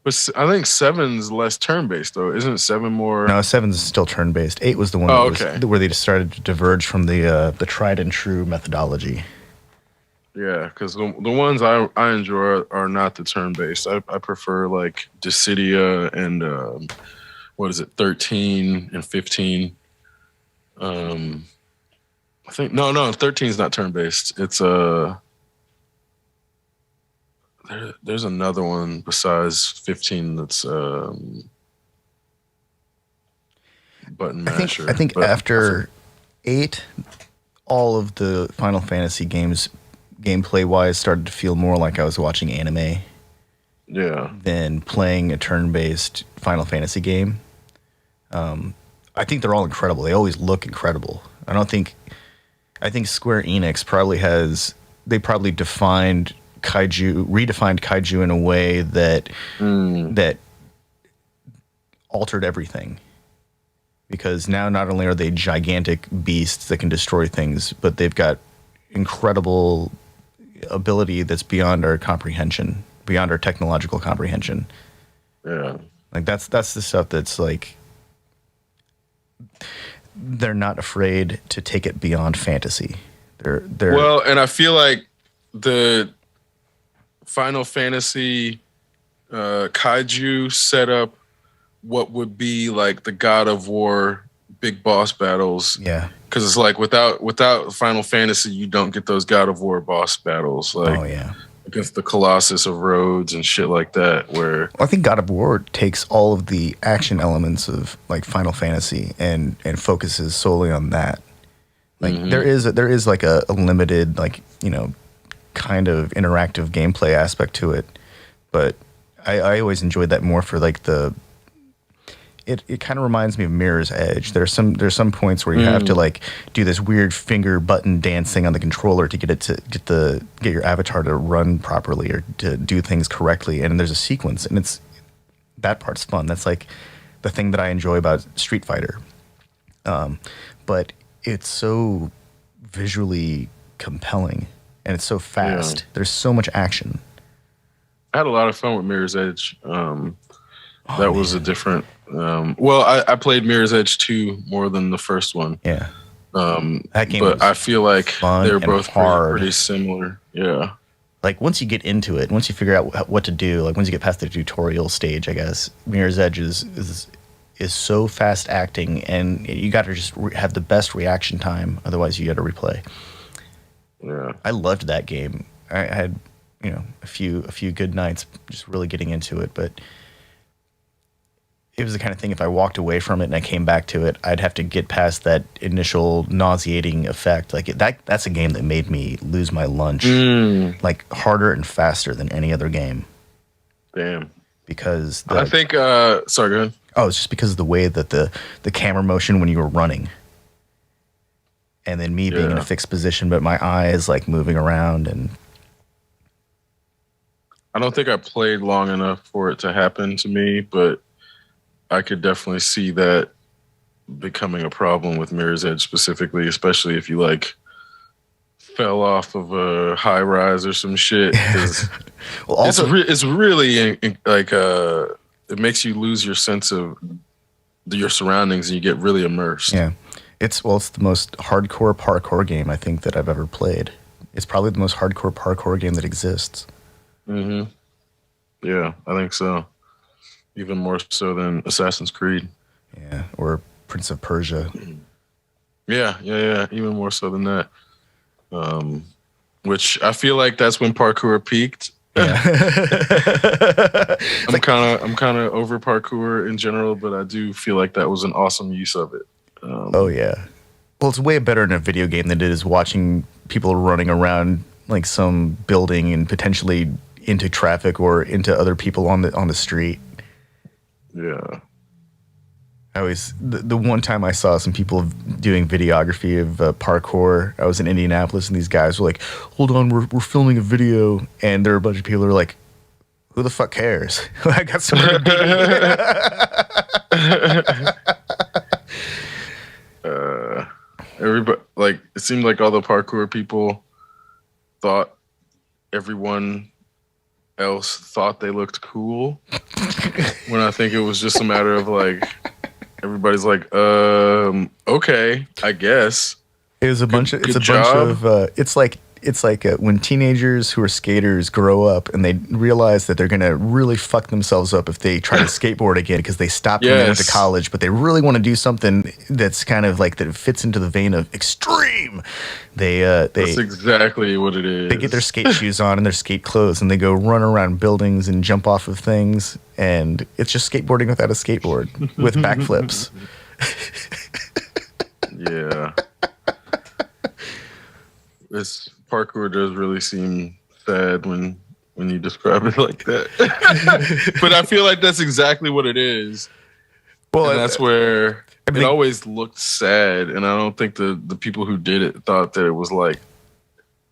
But I think 7's less turn-based though, isn't 7 more? No, 7's still turn-based. 8 was the one where they just started to diverge from the tried and true methodology. Yeah, because the ones I enjoy are not the turn-based. I prefer like Dissidia and what is it, 13 and 15. I think no, 13 is not turn-based. It's there's another one besides 15 that's button masher. I think after 8, all of the Final Fantasy games, gameplay-wise, started to feel more like I was watching anime. Yeah. Than playing a turn-based Final Fantasy game. I think they're all incredible. They always look incredible. I think Square Enix probably redefined kaiju in a way that that altered everything. Because now not only are they gigantic beasts that can destroy things, but they've got incredible ability that's beyond our comprehension, beyond our technological comprehension. Yeah. Like that's the stuff that's like they're not afraid to take it beyond fantasy. They're well, and I feel like the Final Fantasy kaiju set up what would be like the God of War big boss battles. Yeah. Because it's like without Final Fantasy, you don't get those God of War boss battles. Like, oh yeah. Against the Colossus of Rhodes and shit like that. Where I think God of War takes all of the action elements of like Final Fantasy and focuses solely on that. Like there is like a limited like, you know, kind of interactive gameplay aspect to it, but I always enjoyed that more for like it kind of reminds me of Mirror's Edge. There's some points where you have to like do this weird finger button dancing on the controller to get your avatar to run properly or to do things correctly, and there's a sequence, and that part's fun. That's like the thing that I enjoy about Street Fighter. But it's so visually compelling and it's so fast. Yeah. There's so much action. I had a lot of fun with Mirror's Edge. That was a different. Well, I played Mirror's Edge 2 more than the first one. Yeah. That game, but I feel like they're both pretty similar. Yeah. Like once you get into it, once you figure out what to do, like once you get past the tutorial stage, I guess Mirror's Edge is so fast acting, and you got to just have the best reaction time. Otherwise, you got to replay. Yeah. I loved that game. I had a few good nights just really getting into it, but it was the kind of thing, if I walked away from it and I came back to it, I'd have to get past that initial nauseating effect. Like that's a game that made me lose my lunch, like harder and faster than any other game. Damn. Because I think, sorry, go ahead. Oh, it's just because of the way that the camera motion when you were running, and then me being in a fixed position, but my eyes like moving around, and I don't think I played long enough for it to happen to me, but I could definitely see that becoming a problem with Mirror's Edge specifically, especially if you like fell off of a high rise or some shit. Well, also, it's really like it makes you lose your sense of your surroundings and you get really immersed. Yeah, it's the most hardcore parkour game I think that I've ever played. It's probably the most hardcore parkour game that exists. Mm-hmm. Yeah, I think so. Even more so than Assassin's Creed. Yeah, or Prince of Persia. Yeah. Even more so than that. Which I feel like that's when parkour peaked. Yeah. I'm kind of over parkour in general, but I do feel like that was an awesome use of it. Oh yeah. Well, it's way better in a video game than it is watching people running around like some building and potentially into traffic or into other people on the street. Yeah. The one time I saw some people doing videography of parkour, I was in Indianapolis, and these guys were like, "Hold on, we're filming a video," and there were a bunch of people who were like, "Who the fuck cares?" I got somewhere to be. Everybody, like, it seemed like all the parkour people thought everyone else thought they looked cool. When I think it was just a matter of like, everybody's like, okay, I guess. It's like when teenagers who are skaters grow up and they realize that they're going to really fuck themselves up if they try to skateboard again because they stopped when they went to college, but they really want to do something that's kind of like that fits into the vein of extreme. That's exactly what it is. They get their skate shoes on and their skate clothes and they go run around buildings and jump off of things, and it's just skateboarding without a skateboard with backflips. Yeah. This parkour does really seem sad when you describe it like that. But I feel like that's exactly what it is. Well, and that's where it always looked sad, and I don't think the people who did it thought that it was like,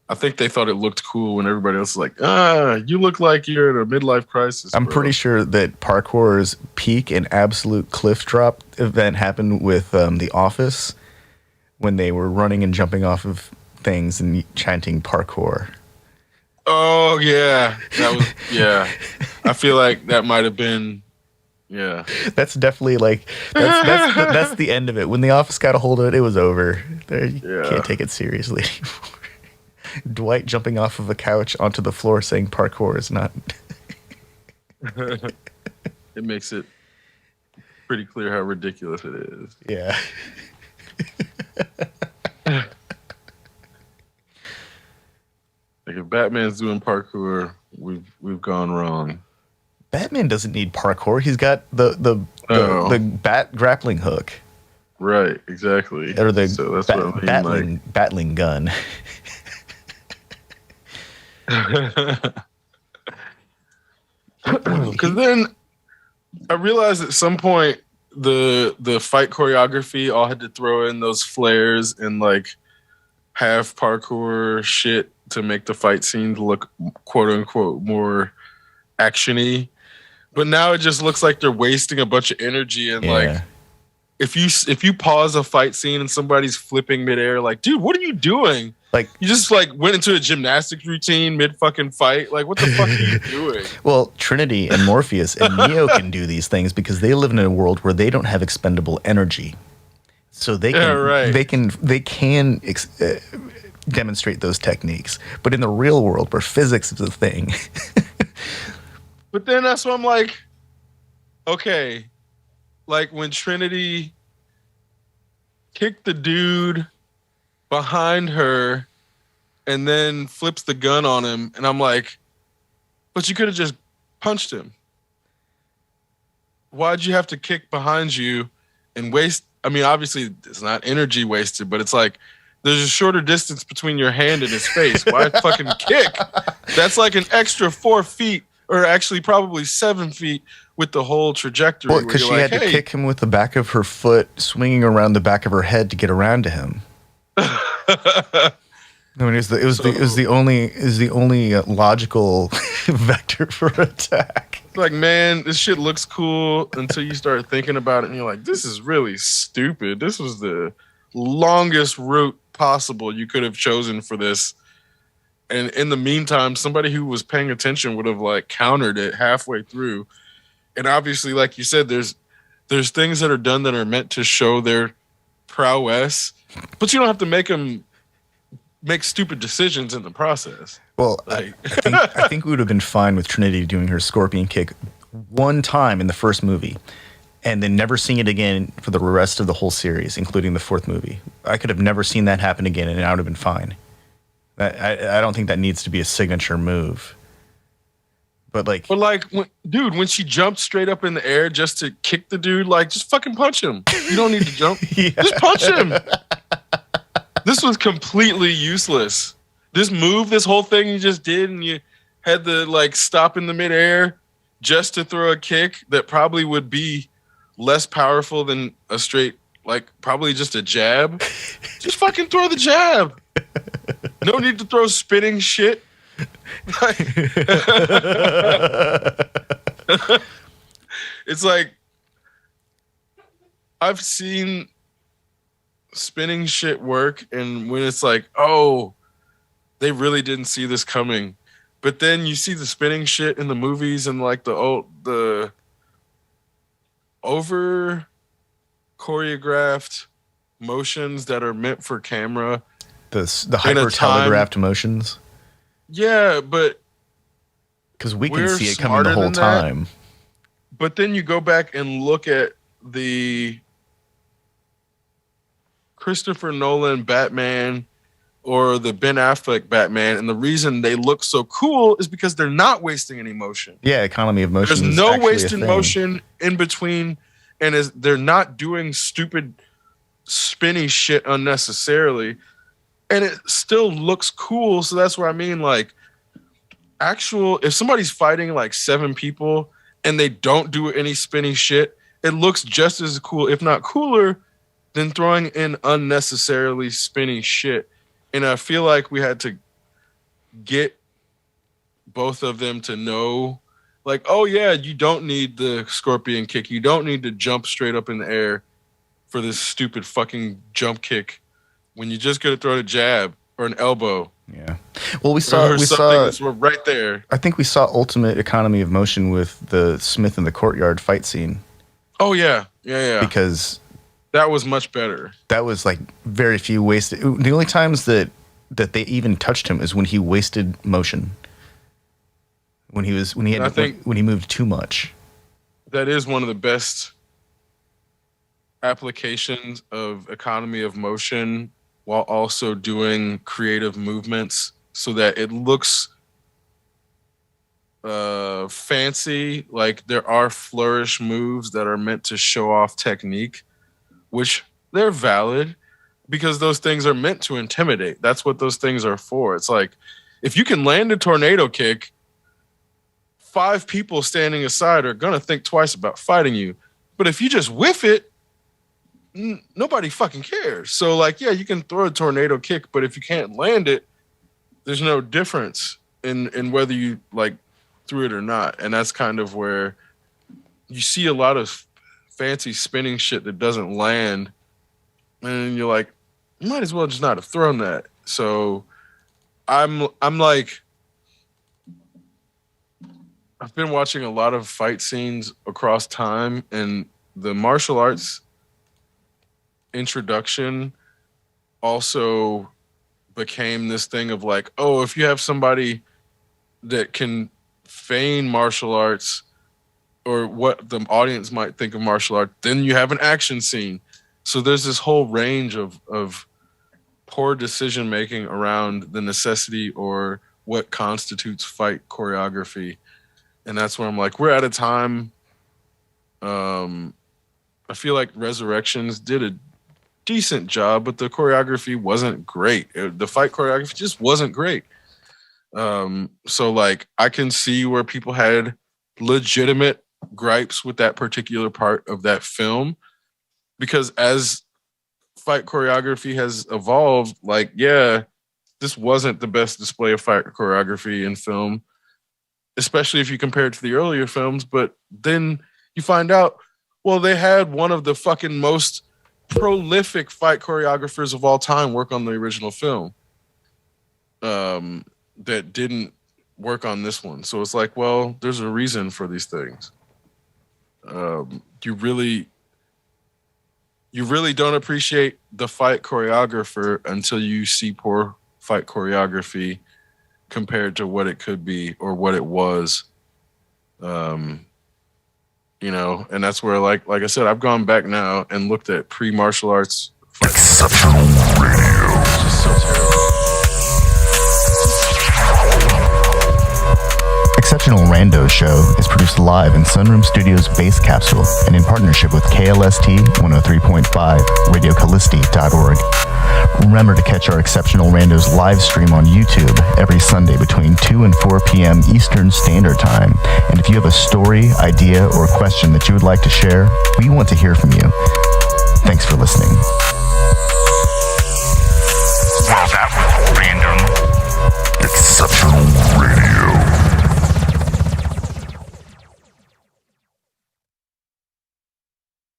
I think they thought it looked cool when everybody else was like, you look like you're in a midlife crisis. I'm pretty sure that parkour's peak and absolute cliff drop event happened with The Office when they were running and jumping off of things and chanting parkour. Oh yeah, that was I feel like that might have been. Yeah, that's definitely like that's the end of it. When The Office got a hold of it, it was over. You can't take it seriously anymore. Dwight jumping off of a couch onto the floor saying parkour is not. It makes it pretty clear how ridiculous it is. Yeah. Like if Batman's doing parkour, we've gone wrong. Batman doesn't need parkour. He's got the bat grappling hook. Right, exactly. Or the so that's what I mean, battling gun. Because then I realized at some point the fight choreography all had to throw in those flares and like have parkour shit to make the fight scenes look quote unquote more actiony. But now it just looks like they're wasting a bunch of energy and like if you pause a fight scene and somebody's flipping midair, like, dude, what are you doing? Like you just like went into a gymnastics routine mid fucking fight. Like what the fuck are you doing? Well, Trinity and Morpheus and Neo can do these things because they live in a world where they don't have expendable energy, so they can demonstrate those techniques. But in the real world, where physics is a thing. But then that's what I'm like, okay, like when Trinity kicked the dude behind her and then flips the gun on him, and I'm like, but you could have just punched him. Why'd you have to kick behind you and waste? I mean, obviously it's not energy wasted, but it's like there's a shorter distance between your hand and his face. Why fucking kick? That's like an extra 4 feet, or actually probably 7 feet with the whole trajectory. Well, because she had to kick him with the back of her foot, swinging around the back of her head to get around to him. I mean, it was the only logical vector for attack. It's like, man, this shit looks cool until you start thinking about it, and you're like, this is really stupid. This was the longest route possible you could have chosen for this. And in the meantime, somebody who was paying attention would have like countered it halfway through. And obviously, like you said, there's things that are done that are meant to show their prowess, but you don't have to make them make stupid decisions in the process. Well, like, I think we would have been fine with Trinity doing her scorpion kick one time in the first movie, and then never seeing it again for the rest of the whole series, including the fourth movie. I could have never seen that happen again, and I would have been fine. I don't think that needs to be a signature move. But when she jumped straight up in the air just to kick the dude, like, just fucking punch him. You don't need to jump. Just punch him. This was completely useless. This move, this whole thing you just did, and you had to like stop in the midair just to throw a kick that probably would be less powerful than a straight, like probably just a jab. Just fucking throw the jab. No need to throw spinning shit. It's like I've seen spinning shit work, and when it's like, oh, they really didn't see this coming. But then you see the spinning shit in the movies and like the over choreographed motions that are meant for camera. The hyper telegraphed motions. Yeah, but because we can see it coming the whole time. But then you go back and look at the Christopher Nolan Batman or the Ben Affleck Batman, and the reason they look so cool is because they're not wasting any motion. Yeah, economy of motion. There's no wasted motion in between, and they're not doing stupid spinny shit unnecessarily, and it still looks cool. So that's what I mean. Like, if somebody's fighting like 7 people and they don't do any spinny shit, it looks just as cool, if not cooler, than throwing in unnecessarily spinny shit. And I feel like we had to get both of them to know, like, oh yeah, you don't need the scorpion kick. You don't need to jump straight up in the air for this stupid fucking jump kick when you just gotta throw a jab or an elbow. Yeah. Well, we saw that's right there. I think we saw ultimate economy of motion with the Smith in the courtyard fight scene. Oh yeah. Yeah. Because that was much better. That was like very few wasted. The only times that they even touched him is when he wasted motion. When he moved too much. That is one of the best applications of economy of motion while also doing creative movements so that it looks fancy. Like there are flourish moves that are meant to show off technique, which they're valid because those things are meant to intimidate. That's what those things are for. It's like, if you can land a tornado kick, 5 people standing aside are going to think twice about fighting you. But if you just whiff it, nobody fucking cares. So like, yeah, you can throw a tornado kick, but if you can't land it, there's no difference in whether you like threw it or not. And that's kind of where you see a lot of fancy spinning shit that doesn't land, and you're like, you might as well just not have thrown that. So I'm like, I've been watching a lot of fight scenes across time, and the martial arts introduction also became this thing of like, oh, if you have somebody that can feign martial arts or what the audience might think of martial art, then you have an action scene. So there's this whole range of poor decision making around the necessity or what constitutes fight choreography. And that's where I'm like, we're at a time. I feel like Resurrections did a decent job, but the choreography wasn't great. The fight choreography just wasn't great. So like, I can see where people had legitimate gripes with that particular part of that film, because as fight choreography has evolved, like, yeah, this wasn't the best display of fight choreography in film, especially if you compare it to the earlier films. But then you find out, well, they had one of the fucking most prolific fight choreographers of all time work on the original film that didn't work on this one. So it's like, well, there's a reason for these things. You really don't appreciate the fight choreographer until you see poor fight choreography compared to what it could be or what it was. You know, and that's where, like I said, I've gone back now and looked at pre-martial arts. Exceptional Radio. It's just so terrible. Exceptional Randos show is produced live in Sunroom Studios Base Capsule and in partnership with KLST 103.5, RadioCallisti.org. Remember to catch our Exceptional Randos live stream on YouTube every Sunday between 2 and 4 p.m. Eastern Standard Time. And if you have a story, idea, or question that you would like to share, we want to hear from you. Thanks for listening.